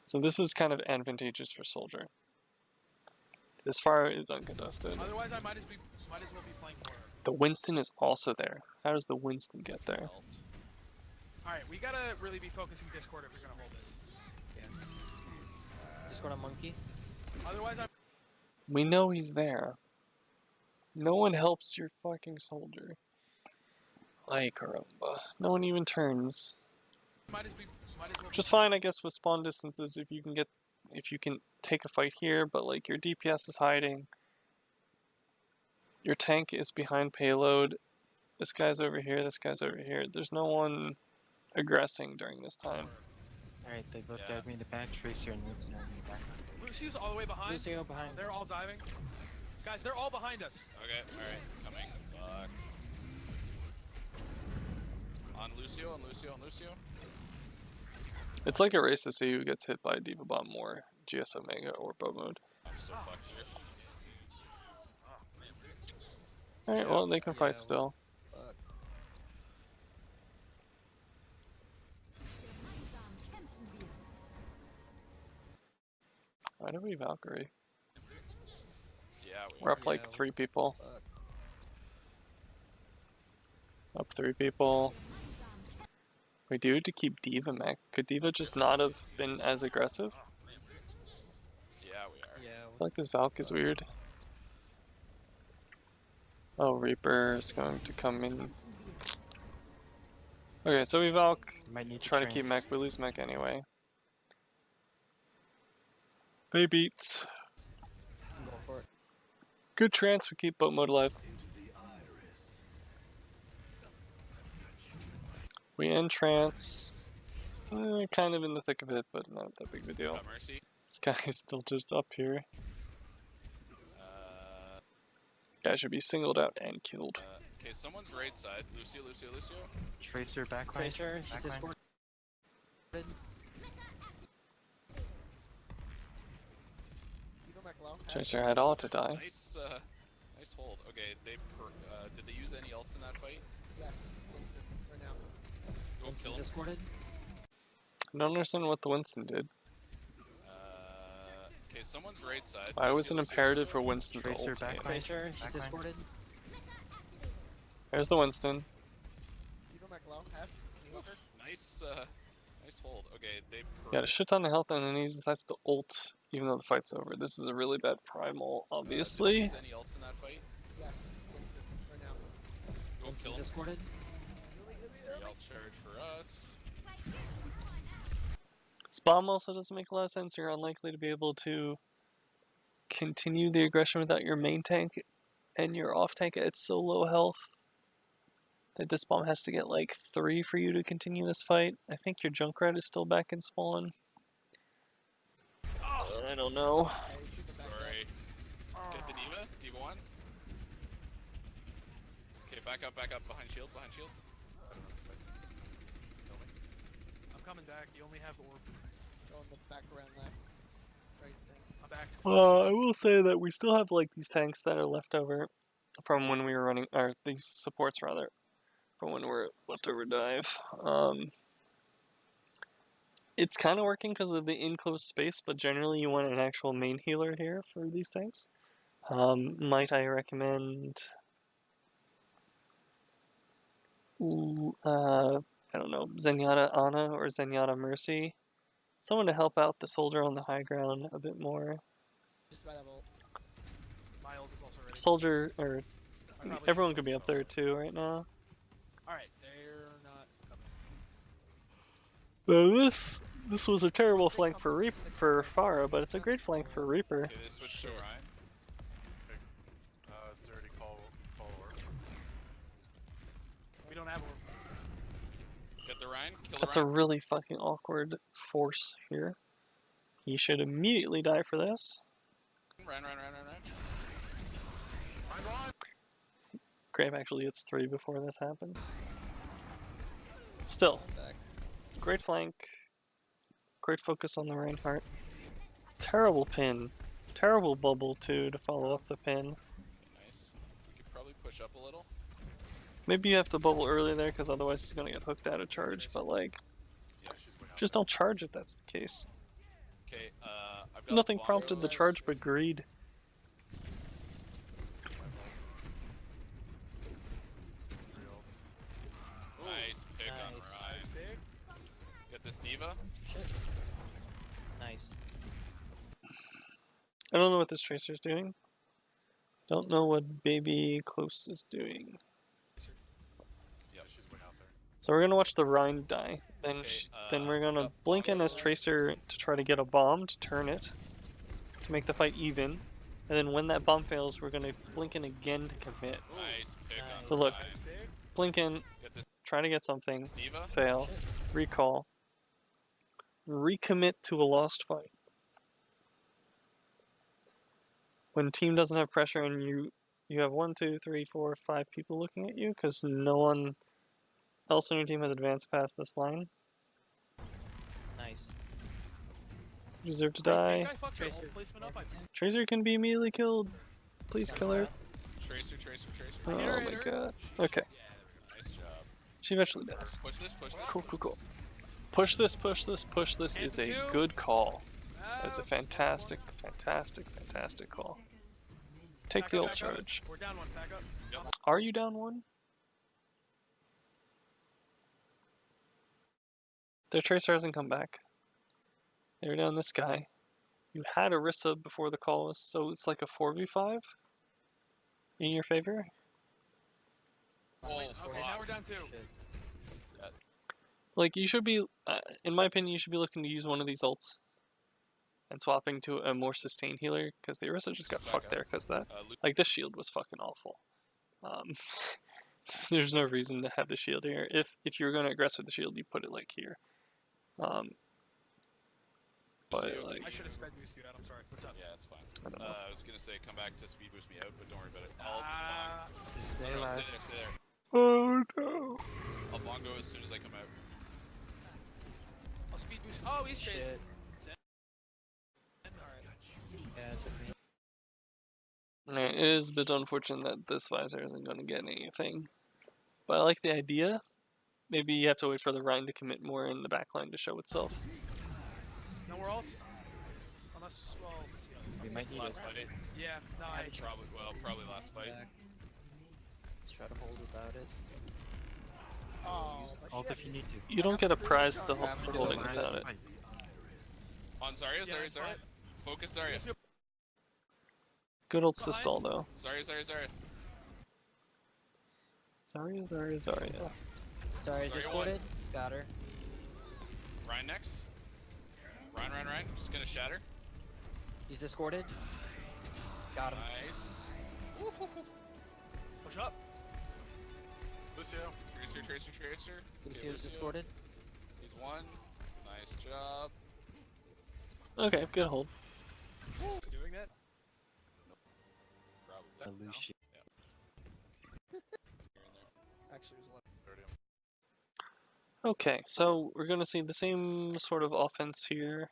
So this is kind of advantageous for soldier. This fire is uncontested. Otherwise, I might as well be playing for her. The Winston is also there. How does the Winston get there? Alright, we gotta really be focusing Discord if you're gonna hold this. Just got a monkey. Otherwise, I We know he's there. No one helps your fucking soldier. Ay caramba. No one even turns. might as well. Which is fine, I guess, with spawn distances if you can take a fight here, but like your DPS is hiding. Your tank is behind payload. This guy's over here, this guy's over here. There's no one aggressing during this time. Alright, they both dived me in the back. Tracer and Winston are in the back. Lucy's all the way behind. Lucio behind. They're all diving. Guys, they're all behind us. Okay. All right. Coming. Fuck. On Lucio. It's like a race to see who gets hit by Diva Bomb more, GS Omega or Bow Mode. I'm so fucked here. Alright, well, they can fight Yeah, still. Fuck. Why did we Valkyrie? Yeah. We're up like Yeah. 3 people. Fuck. Up 3 people. We do to keep Diva mech. Could Diva just not have been as aggressive? Yeah, we are. Yeah. I feel like this Valk is weird. Oh, Reaper is going to come in. Okay, so we Valk. Might need Try to keep trans. mech. We lose mech anyway. They beat. I'm going for it. Good trance. We keep boat mode alive. We end trance. Kind of in the thick of it, but not that big of a deal. Got Mercy. This guy is still just up here. Guy should be singled out and killed. Okay, someone's right side. Lucio. Tracer backline. Tracer, she's Backline. Discord. You go back low. Tracer had all to die. Nice hold. Okay, did they use any ults in that fight? Yes. Winston, for now. Go Winston's kill him. discorded. I don't understand what the Winston did. Okay, someone's right side. Why was it Lucio, imperative for Winston to Tracer ult? backline. Tracer, she's Backline. discorded. There's the Winston. You go back low. Have. Can you Nice, nice hold. Okay, they Got a shit ton of health and then he decides to ult even though the fight's over. This is a really bad primal, Did obviously. he use any ults in that fight? Yes, for now. Go Once kill he's him. escorted. Ult charge for us. This bomb also doesn't make a lot of sense. You're unlikely to be able to continue the aggression without your main tank and your off tank at so low health that this bomb has to get like 3 for you to continue this fight. I think your Junkrat is still back in spawn. I don't know. Sorry. Get the Diva. Diva 1. Okay, back up behind shield, I'm coming back. You only have orb. Throwing the back around that right thing. I'm back. I will say that we still have like these tanks that are left over from when we were running, or these supports rather, from when we were leftover dive. It's kind of working because of the enclosed space, but generally you want an actual main healer here for these tanks. Might I recommend... I don't know, Zenyatta Ana or Zenyatta Mercy? Someone to help out the soldier on the high ground a bit more. Just about have ult. My ult is also ready. Soldier, or I probably everyone should could be go up there solo. too right now. Alright, they're not coming. Though this was a terrible flank for Pharah, but it's a great flank for Reaper. Okay, they switched to Ryan. Dirty call orb. We don't have orb. Get the Ryan. Kill the That's a Ryan. really fucking awkward force here. He should immediately die for this. Ryan. Grave actually gets 3 before this happens. Still, Back. great flank. Great focus on the Reinhardt. Terrible pin. Terrible bubble too to follow up the pin. Nice. We could probably push up a little. Maybe you have to bubble early there because otherwise he's gonna get hooked out of charge, but like, Yeah, she's way out. just don't charge if that's the case. Okay, I've got Nothing Bongo prompted the as- charge but greed. Three ults. Nice pick on Nice. Ryan. Big. Get this Diva. Shit. Nice. I don't know what this Tracer's doing. Don't know what Baby Close is doing. Yeah, she's way out there. So we're gonna watch the Rhine die. Then, Okay, then we're gonna up blink in as Bongo's. Tracer to try to get a bomb to turn it, to make the fight even. And then when that bomb fails, we're gonna blink in again to commit. Nice pick on Nice. So look. Ryan. Big. Blink in, Get this try to get something, Diva. fail, recall, recommit to a lost fight. When team doesn't have pressure and you have 1, 2, 3, 4, 5 people looking at you because no one else on your team has advanced past this line, Nice. you deserve to Big die. guy fucked your Tracer. ult placement up. I Tracer can be immediately killed. Please kill her. Tracer. Oh hit her, my hit her. god. Okay. Yeah, there we go. Nice job. She eventually dies. Push this. Cool. Push this is a good call. That's a fantastic call. Take the ult charge. We're down one. Back up. Are you down 1? Their Tracer hasn't come back. They're down this guy. You had Orisa before the call, so it's like a 4v5 in your favor. Oh, Okay, now we're down 2. Shit. Like, you should be, in my opinion, you should be looking to use one of these ults and swapping to a more sustained healer, because the Orisa just got Back fucked up. there, because that, Luke. like, this shield was fucking awful. There's no reason to have the shield here. If you were going to aggress with the shield, you put it, like, here. But, like, I should have sped boost you out. I'm sorry. What's up? Yeah, it's fine. I don't know. I was gonna say come back to speed boost me out, but don't worry about it. Stay No, alive. stay there. Oh no. I'll bongo as soon as I come out. I'll speed boost. Oh, he's chasing. Shit. Alright. Yeah, it took me. Yeah, it is a bit unfortunate that this visor isn't going to get anything. But I like the idea. Maybe you have to wait for the Rhine to commit more in the backline to show itself. No more ults? Unless, well, We might need Last it. fight. yeah, no, I... Probably last fight. Back. Let's try to hold without it. Oh, but Ult shit. if you need to. You don't get a prize to Grab for me holding the without it. On Zarya, Yeah, Zarya, it's Zarya. fine. Focus Zarya. Good ult to Behind. stall though. Zarya, Zarya, Zarya. Zarya, Zarya, Zarya. Sorry, Zarya discorded. Got her. Ryan next. Ryan. Just gonna shatter. He's discorded. Got him. Nice. Push up. Lucio. Tracer. Lucio's discorded. He's one. Nice job. Okay, good hold. Doing that. Probably. A Lucio. Here and there. Actually, it was 30. Okay, so we're gonna see the same sort of offense here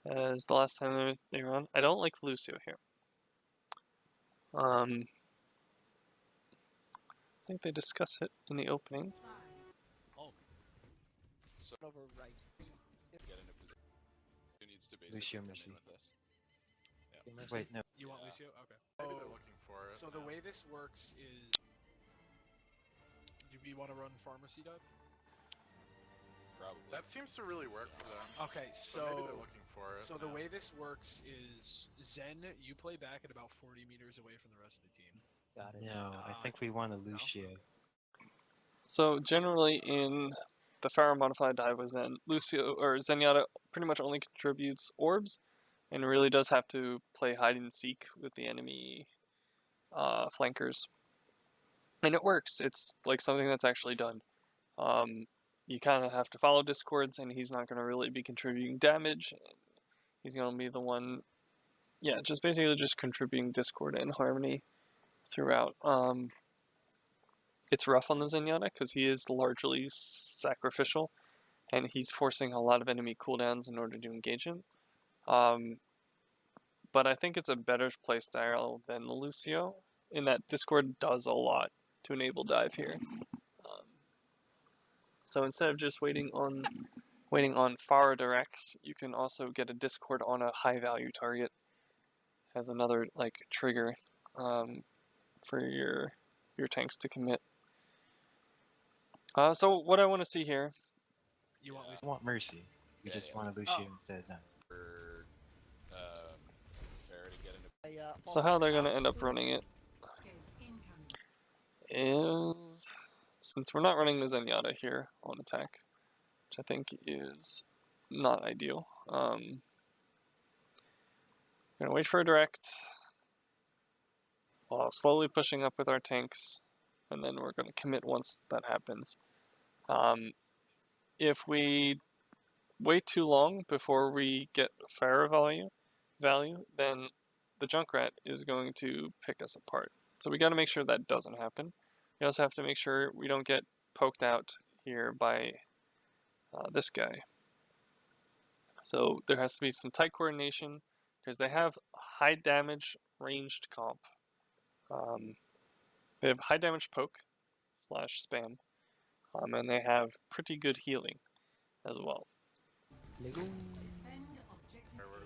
as the last time they were on. I don't like Lucio here. I think they discuss it in the opening. So over right. get into position. Who needs to basically Lucio come Mercy. in with this? Wait, no. You want Yeah. Lucio? Okay. Maybe they're looking for it. So the way this works is, do you want to run pharmacy dive? Probably. That seems to really work for them. Okay, So maybe they're looking for it. So the way this works is Zen, you play back at about 40 meters away from the rest of the team. Got it. No, I think we want a Lucio. So generally in the Pharah modified dive with Zen, Lucio or Zenyatta pretty much only contributes orbs, and really does have to play hide and seek with the enemy flankers. And it works. It's like something that's actually done. You kind of have to follow Discords, and he's not going to really be contributing damage. He's going to be the one, yeah, just basically just contributing Discord and Harmony throughout. It's rough on the Zenyatta because he is largely sacrificial, and he's forcing a lot of enemy cooldowns in order to engage him. But I think it's a better playstyle than Lucio, in that Discord does a lot to enable dive here. So instead of just waiting on Pharah directs, you can also get a Discord on a high value target as another like trigger for your tanks to commit. So what I want to see here, You want We Lucio? want Mercy. We Yeah, just yeah. want a Lucio Oh. instead of Zen. For Farah to get into. so how they're going to end up running it is, since we're not running the Zenyatta here on attack, which I think is not ideal, we're going to wait for a direct while slowly pushing up with our tanks, and then we're going to commit once that happens. If we wait too long before we get Pharah value, then the Junkrat is going to pick us apart. So we got to make sure that doesn't happen. We also have to make sure we don't get poked out here by this guy. So there has to be some tight coordination because they have high damage ranged comp. They have high damage poke / spam, and they have pretty good healing as well. Alright, where do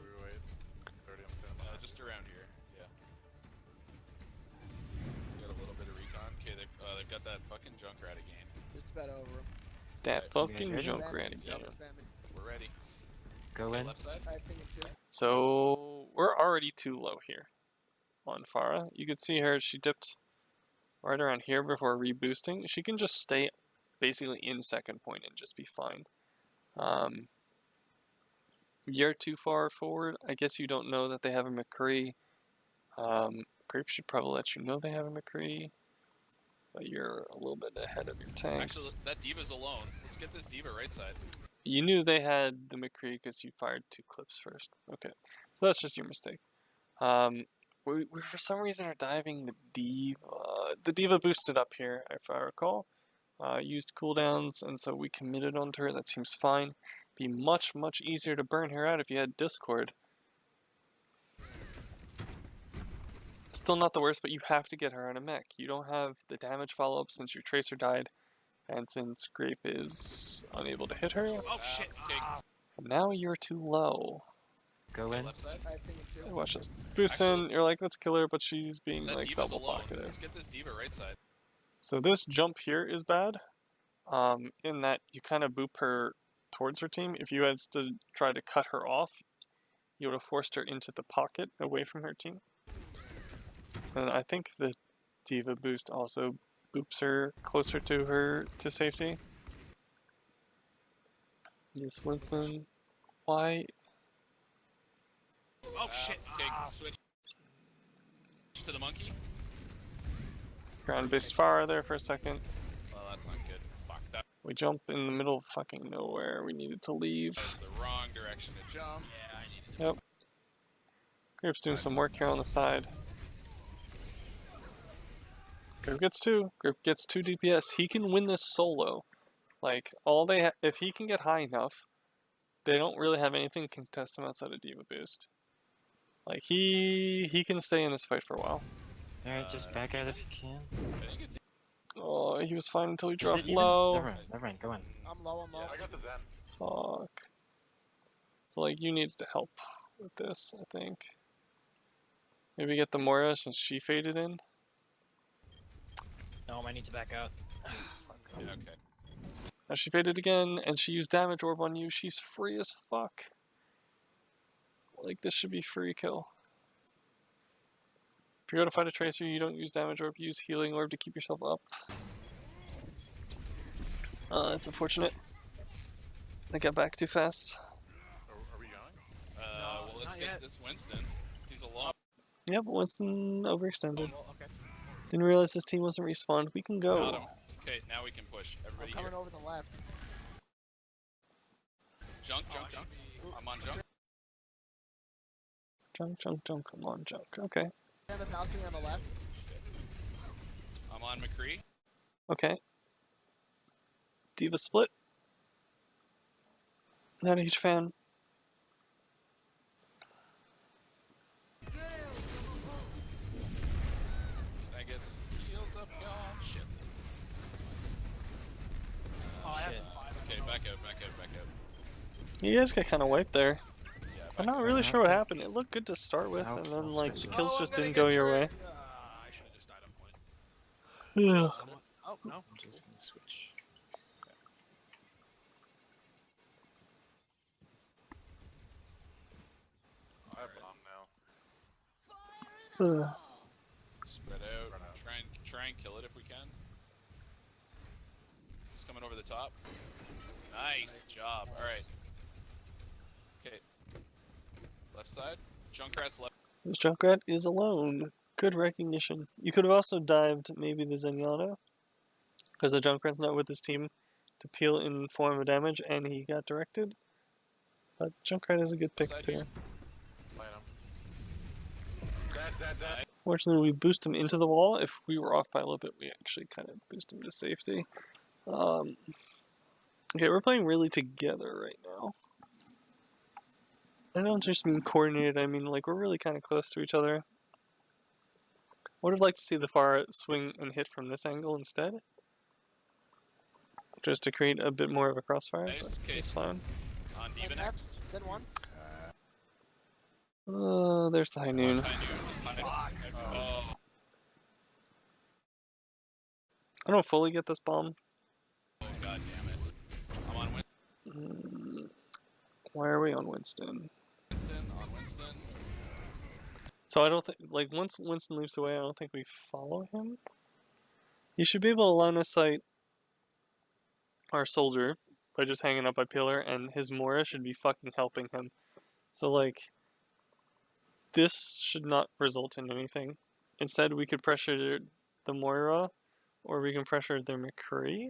we wait? 30, I'm standing by. Just around here. Yeah. Still got a little bit of recon. Okay, they've got that fucking Junkrat again. Just about over him. That guys fucking ready? Junkrat Yeah. again. We're ready. Go Okay, in. left side. I think it's too. So we're already too low here on Pharah. You could see her, she dipped right around here before reboosting. She can just stay basically in second point and just be fine. You're too far forward. I guess you don't know that they have a McCree. Grape should probably let you know they have a McCree, but you're a little bit ahead of your tanks. Actually, that Diva's alone. Let's get this Diva right side. You knew they had the McCree because you fired 2 clips first. Okay, so that's just your mistake. We for some reason are diving the Diva. The Diva boosted up here, if I recall. Used cooldowns, and so we committed onto her. That seems fine. Be much easier to burn her out if you had Discord. Still not the worst, but you have to get her on a mech. You don't have the damage follow-up since your Tracer died, and since Grape is unable to hit her. Oh shit! Okay. And now you're too low. Go in. Left side. I think it's too. Watch this. Boost in, you're like, let's kill her, but she's being That like Diva's double alone. pocketed. Let's get this Diva right side. So this jump here is bad. in that you kind of boop her towards her team. If you had to try to cut her off, you would have forced her into the pocket away from her team. And I think the Diva boost also boops her closer to safety. Yes, Winston. Why? Oh shit! Okay, switch to the monkey. Ground-based fire there for a second. Well, that's not good. Fuck, that We jumped in the middle of fucking nowhere. We needed to leave. was the wrong direction to jump. Yeah, I needed to. Yep. Group's doing some work here on the side. Group gets 2. Group gets 2 DPS. He can win this solo. Like, if he can get high enough, they don't really have anything to contest him outside of Diva boost. Like, he can stay in this fight for a while. Alright, just back out if you can. I think it's Oh, he was fine until he Is dropped it even? low. Never mind, go in. I'm low, I'm low. I got the Zen. Fuck. So, like, you need to help with this, I think. Maybe get the Moira since she faded in. No, I need to back out. yeah, okay. Now she faded again, and she used damage orb on you. She's free as fuck. Like, this should be free kill. If you go to fight a Tracer, you don't use damage orb, you use healing orb to keep yourself up. That's unfortunate. I got back too fast. Are we going? Well, let's not get yet. this Winston. He's alone. Yep, Winston overextended. Oh, okay. Didn't realize this team wasn't respawned. We can Got go. him. Okay, now we can push. I'm Everybody coming here. over the left. Junk. Oh, I'm on junk. Junk, come on, junk. Okay. And the balcony on the left. I'm on McCree. Okay. Diva split. Not a huge fan. That gets heals up, gone. Shit. That's fine. Oh, I have Shit. 5. Okay, back out. You guys got kind of wiped there. Yeah, I'm back not out. really sure what happened. It looked good to start with, and I'll then like the switch. kills I'm just gonna didn't get go your way. tricked. I should have just died on point. Ugh. Oh, no. I'm just gonna switch. I have bomb now. Ugh. Spread out. Try and kill it if we can. It's coming over the top. Nice job. All right. Okay. Left side. Junkrat's left. This Junkrat is alone. Good recognition. You could have also dived maybe the Zenyatta, because the Junkrat's not with his team to peel in form of damage, and he got directed. But Junkrat is a good pick Side too. here. Playing him. Dead. Fortunately, we boost him into the wall. If we were off by a little bit, we actually kind of boost him to safety. Okay, we're playing really together right now. I don't just mean coordinated, I mean like we're really kind of close to each other. Would have liked to see the far swing and hit from this angle instead. Just to create a bit more of a crossfire, Nice, but okay. it's fine. On Diva Then next. Then one. There's the high noon. High noon. Just high. Oh. I don't fully get this bomb. Oh, god damn it. I'm on Winston. Why are we on Winston? On Winston. So I don't think, like, once Winston leaps away, I don't think we follow him. You should be able to line of sight our soldier by just hanging up by pillar, and his Moira should be fucking helping him. So, like, this should not result in anything. Instead, we could pressure the Moira, or we can pressure the McCree.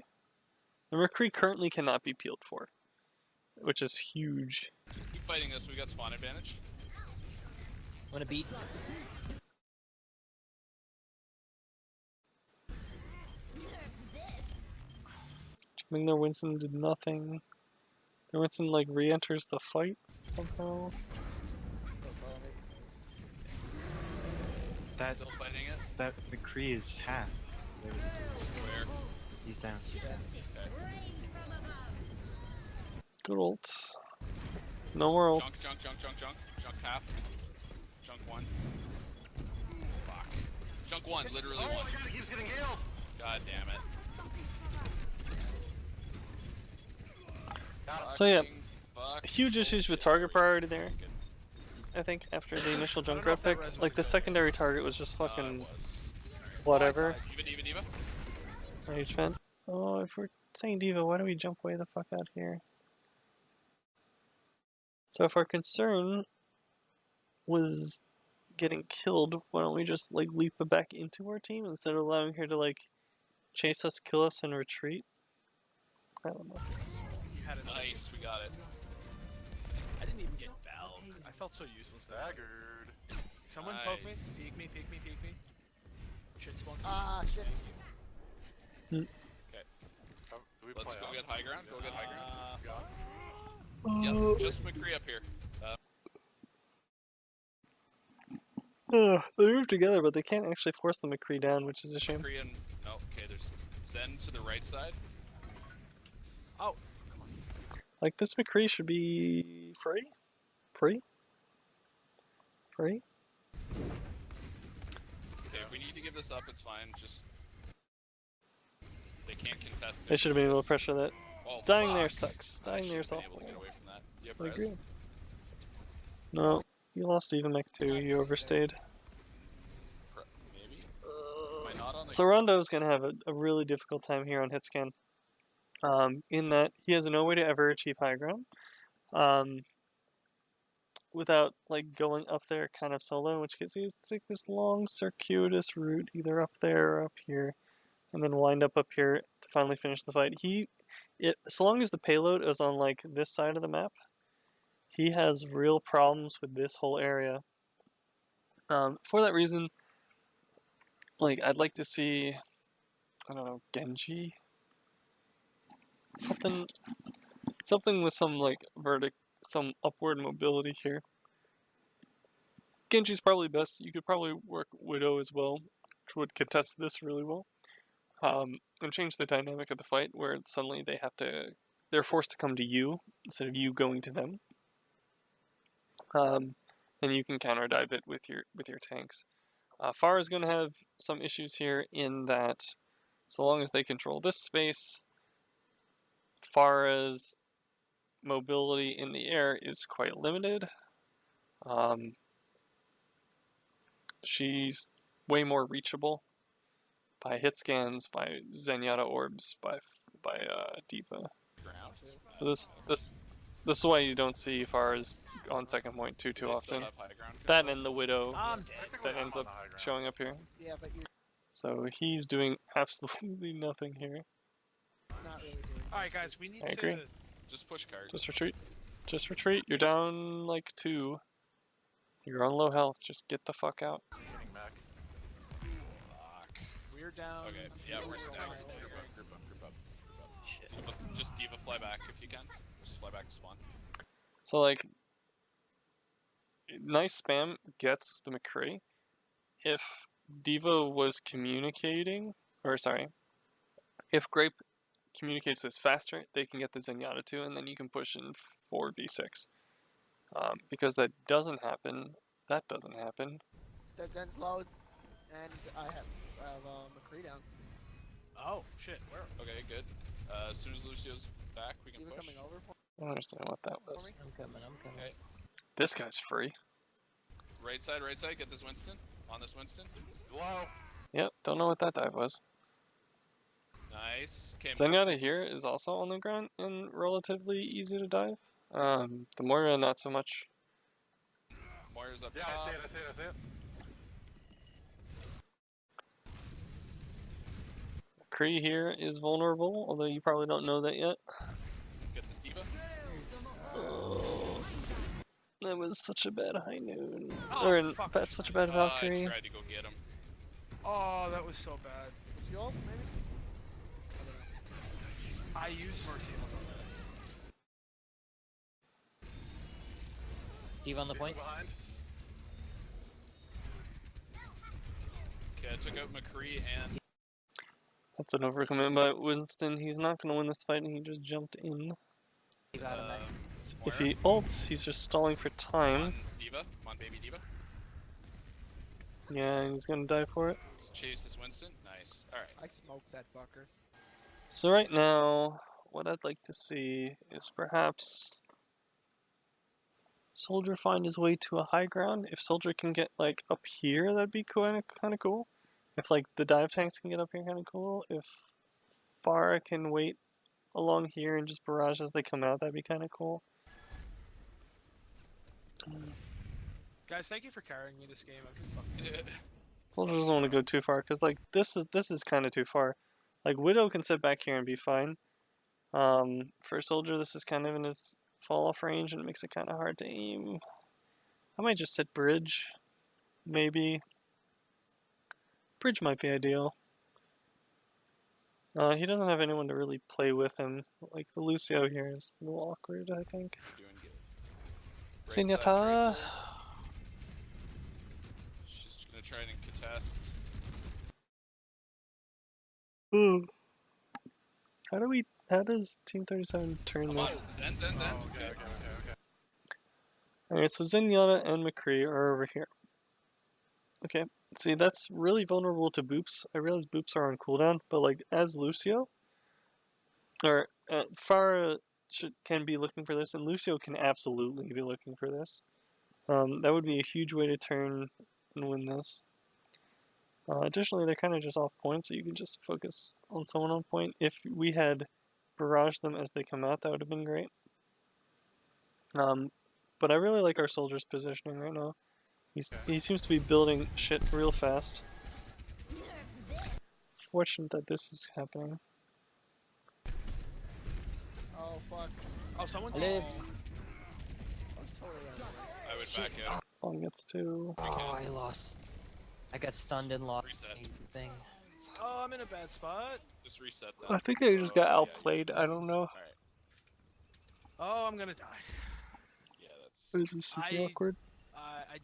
The McCree currently cannot be peeled for, which is huge. Just keep fighting this. We got spawn advantage. Wanna beat? Jumping there, Winston did nothing. Then Winston, like, re-enters the fight somehow. That Still fighting it. that McCree is half. Where? He's down. Good ult. No more ults. Junk half. Junk one. Fuck. Junk one, literally Oh one. my god, he keeps getting healed. God damn it. So yeah, Fuck. huge issues with target priority there. I think after the initial I don't know Junkrat if that pick, res like the was secondary target was just fucking Was. whatever. Diva. Not a huge fan. Oh, if we're saying Diva, why do we jump way the fuck out here? So if our concern was getting killed, why don't we just like leap back into our team instead of allowing her to like chase us, kill us, and retreat? I don't know. You had it. Nice, we got it. I didn't even get Valve. I felt so useless there. Staggered. Someone poke me. Nice. Peek me. Shit spawn. Ah, shit. Do we Let's play go out? get high ground. Go get high ground. Go. Yep, just McCree up here. They move together, but they can't actually force the McCree down, which is a shame. McCree and no, okay. There's Zen to the right side. Oh, Like this McCree should be free? Free? Free? Okay, if we need to give this up, it's fine. Just they can't contest it. They should have been able to pressure that. Oh, Dying there fuck. sucks. I Dying should there have is been awful. able to get away from that. You have I res? agree. No, you lost even mech too. You overstayed. Maybe. Am I not on the? So Rondo's gonna have a really difficult time here on hit scan. In that he has no way to ever achieve high ground. Without like going up there kind of solo, in which case he has to take this long circuitous route either up there or up here, and then wind up here to finally finish the fight. So long as the payload is on like this side of the map, he has real problems with this whole area. For that reason, like I'd like to see, I don't know, Genji, something with some like some upward mobility here. Genji's probably best. You could probably work Widow as well, which would contest this really well. And change the dynamic of the fight where suddenly they're forced to come to you instead of you going to them. And you can counter dive it with your tanks. Pharah is going to have some issues here in that so long as they control this space, Pharah's mobility in the air is quite limited. She's way more reachable by hit scans, by Zenyatta orbs, by Diva. So this is why you don't see Pharah's on second point too often. That and the Widow I'm dead. that ends up showing up here. Yeah, but you're So he's doing absolutely nothing here. not really doing All right, guys, we need I to. agree. Just push card. Just retreat. Just retreat. You're down like 2. You're on low health. Just get the fuck out. Getting back. Fuck. We're down. Okay, yeah, we're staggered. Group up. Just Diva fly back if you can. Just fly back to spawn. So like, nice spam gets the McCree. If Diva was communicating, or sorry, if Grape communicates this faster, they can get the Zenyatta too, and then you can push in 4v6. Because that doesn't happen. That Zen's low, and I have McCree down. Oh shit, where? Okay, good. As soon as Lucio's back, we can Diva push. coming over for I don't understand what that was. me? I'm coming. Okay. This guy's free. Right side, get this Winston. On this Winston. Low. Yep, don't know what that dive was. Nice. Okay, Zenyatta here is also on the ground and relatively easy to dive. The Moira not so much. Moira's up Yeah, top. I see it. McCree here is vulnerable, although you probably don't know that yet. Get this Diva. Oh, that was such a bad high noon. Oh, fuck. That's such a bad I Valkyrie. tried to go get him. Oh, that was so bad. Was you ult, maybe? I used Mercy. Diva on the point. Behind. Okay, I took out McCree and That's an overcommit by Winston. He's not going to win this fight, and he just jumped in. Diva out of mech. If he ults, he's just stalling for time. on Diva. Come on, baby Diva. Yeah, he's going to die for it. Let's chase this Winston. Nice. Alright. I smoked that fucker. So right now, what I'd like to see is perhaps Soldier find his way to a high ground. If Soldier can get like up here, that'd be kind of cool. If like the dive tanks can get up here, kind of cool. If Pharah can wait along here and just barrage as they come out, that'd be kind of cool. Guys, thank you for carrying me this game. I've been fucking. Soldier doesn't want to go too far because like this is kind of too far. Like Widow can sit back here and be fine. For Soldier, this is kind of in his fall off range and it makes it kind of hard to aim. I might just sit bridge, maybe. Bridge might be ideal. He doesn't have anyone to really play with him. Like the Lucio here is a little awkward, I think. Doing good. Right side Zenyatta. Tracer. She's just gonna try and contest. Ooh. How does Team 37 turn Come on, this? Zen. Oh, okay. Alright, so Zenyatta and McCree are over here. Okay, see, that's really vulnerable to boops. I realize boops are on cooldown, but like, as Lucio, or Pharah can be looking for this, and Lucio can absolutely be looking for this. That would be a huge way to turn and win this. Additionally, they're kind of just off point, so you can just focus on someone on point. If we had barraged them as they come out, that would have been great. But I really like our Soldier's positioning right now. He seems to be building shit real fast. Fortunate that this is happening. Oh fuck. Oh, someone. Hello. I was totally out of the way. I would back out. Long gets to. Oh, I lost. I got stunned and lost Reset. thing. Oh, I'm in a bad spot. Just reset that. I think they just got yeah, outplayed. I don't know. Alright. Oh, I'm gonna die. Yeah, that's. It was super I- awkward. I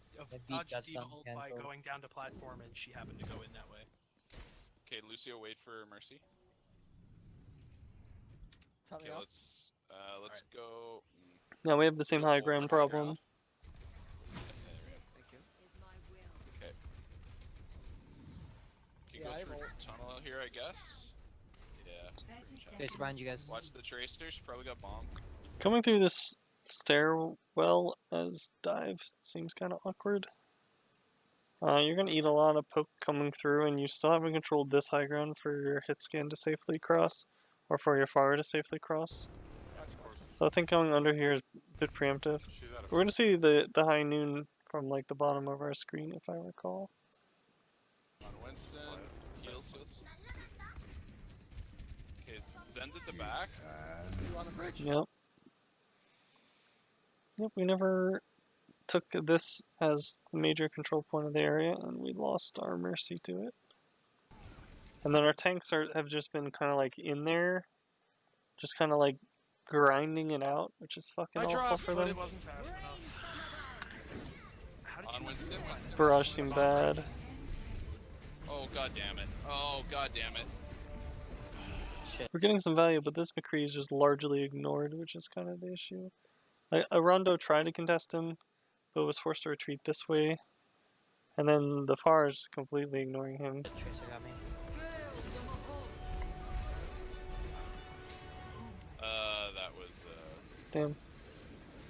beat dodged got Diva stun ult by cancelled. going down to platform, and she happened to go in that way. Okay, Lucio, wait for Mercy. Tell me Okay, off. let's go. Now we have the same Go high over ground high problem. ground. Yeah, there we go. Thank you. Okay. Can Yeah, go I through roll. tunnel here, I guess. Yeah. Tracer behind you guys. Watch the tracers. Probably got bombed. Coming through this stairwell as dive seems kind of awkward. You're gonna eat a lot of poke coming through, and you still haven't controlled this high ground for your hit scan to safely cross, or for your Pharah to safely cross. So I think going under here is a bit preemptive. She's out of We're gonna see the high noon from like the bottom of our screen, if I recall. On Winston. Heals. Okay, Zen's at the back. You on the bridge? Yep. Yep, we never took this as the major control point of the area, and we lost our mercy to it. And then our tanks have just been kind of like in there, just kind of like grinding it out, which is fucking I awful dropped, for but them. it wasn't fast enough. How did On you Winston. Barrage seemed bad. Oh god damn it. Oh god damn it. Shit. We're getting some value, but this McCree is just largely ignored, which is kind of the issue. Like, a Rondo tried to contest him, but was forced to retreat this way. And then the Pharah is just completely ignoring him. Tracer got me. That was Damn.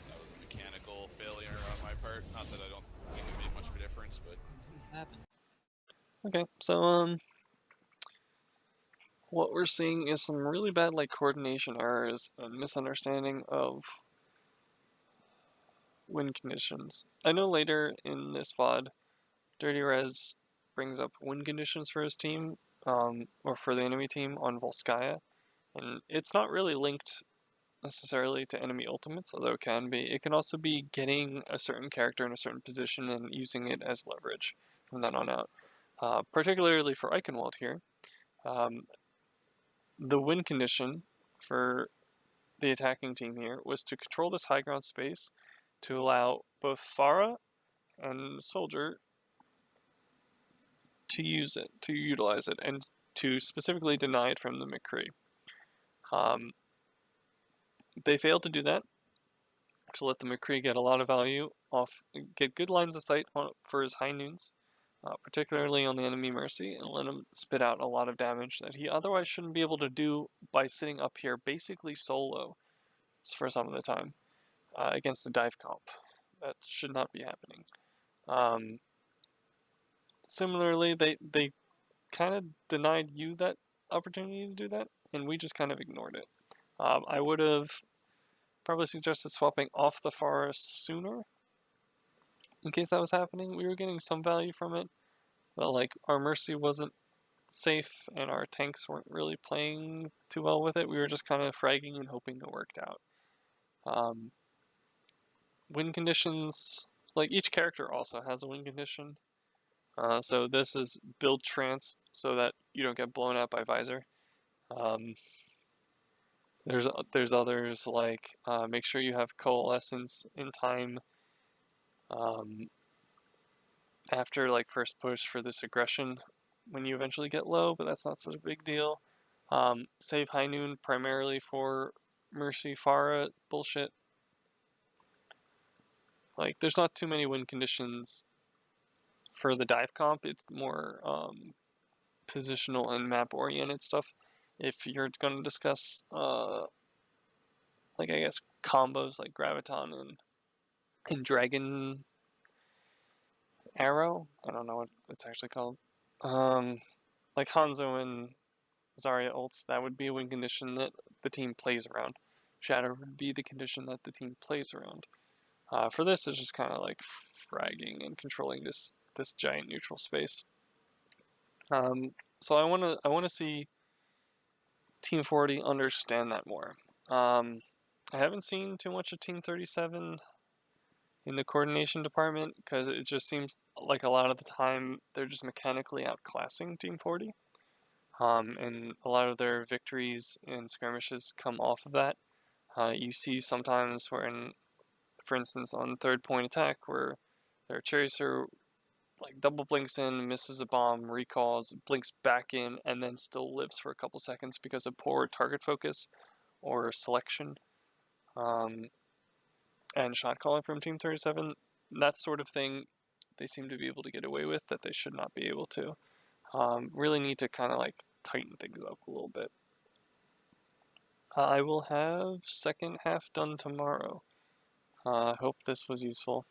that was a mechanical failure on my part. Not that I don't think it made much of a difference, but Happened. Okay, so, what we're seeing is some really bad, like, coordination errors and misunderstanding of win conditions. I know later in this VOD, Dirty Rez brings up win conditions for his team, or for the enemy team on Volskaya, and it's not really linked necessarily to enemy ultimates, although it can be. It can also be getting a certain character in a certain position and using it as leverage from then on out. Particularly for Eichenwald here, the win condition for the attacking team here was to control this high ground space to allow both Pharah and Soldier to use it, to utilize it, and to specifically deny it from the McCree. They failed to do that, to let the McCree get a lot of value off, get good lines of sight for his high noons, particularly on the enemy Mercy, and let him spit out a lot of damage that he otherwise shouldn't be able to do by sitting up here basically solo for some of the time against the dive comp. That should not be happening. Similarly, they kind of denied you that opportunity to do that, and we just kind of ignored it. I would have probably suggested swapping off the forest sooner in case that was happening. We were getting some value from it, but like our Mercy wasn't safe and our tanks weren't really playing too well with it. We were just kind of fragging and hoping it worked out. Win conditions, like each character also has a win condition. So this is build trance so that you don't get blown out by visor. There's others like make sure you have coalescence in time after like first push for this aggression when you eventually get low, but that's not such a big deal. Save High Noon primarily for Mercy Pharah bullshit. Like there's not too many win conditions for the dive comp. It's more positional and map oriented stuff. If you're going to discuss like I guess combos like Graviton and Dragon Arrow, I don't know what it's actually called. Like Hanzo and Zarya ults, that would be a win condition that the team plays around. Shatter would be the condition that the team plays around. For this, it's just kind of like fragging and controlling this giant neutral space. So I wanna see Team 40 understand that more. I haven't seen too much of Team 37 in the coordination department because it just seems like a lot of the time they're just mechanically outclassing Team 40. And a lot of their victories in skirmishes come off of that. You see sometimes where, for instance, on third point attack, where their chaser like double blinks in, misses a bomb, recalls, blinks back in, and then still lives for a couple seconds because of poor target focus or selection. And shot calling from Team 37, that sort of thing, they seem to be able to get away with that they should not be able to. Really need to kind of like tighten things up a little bit. I will have second half done tomorrow. I hope this was useful.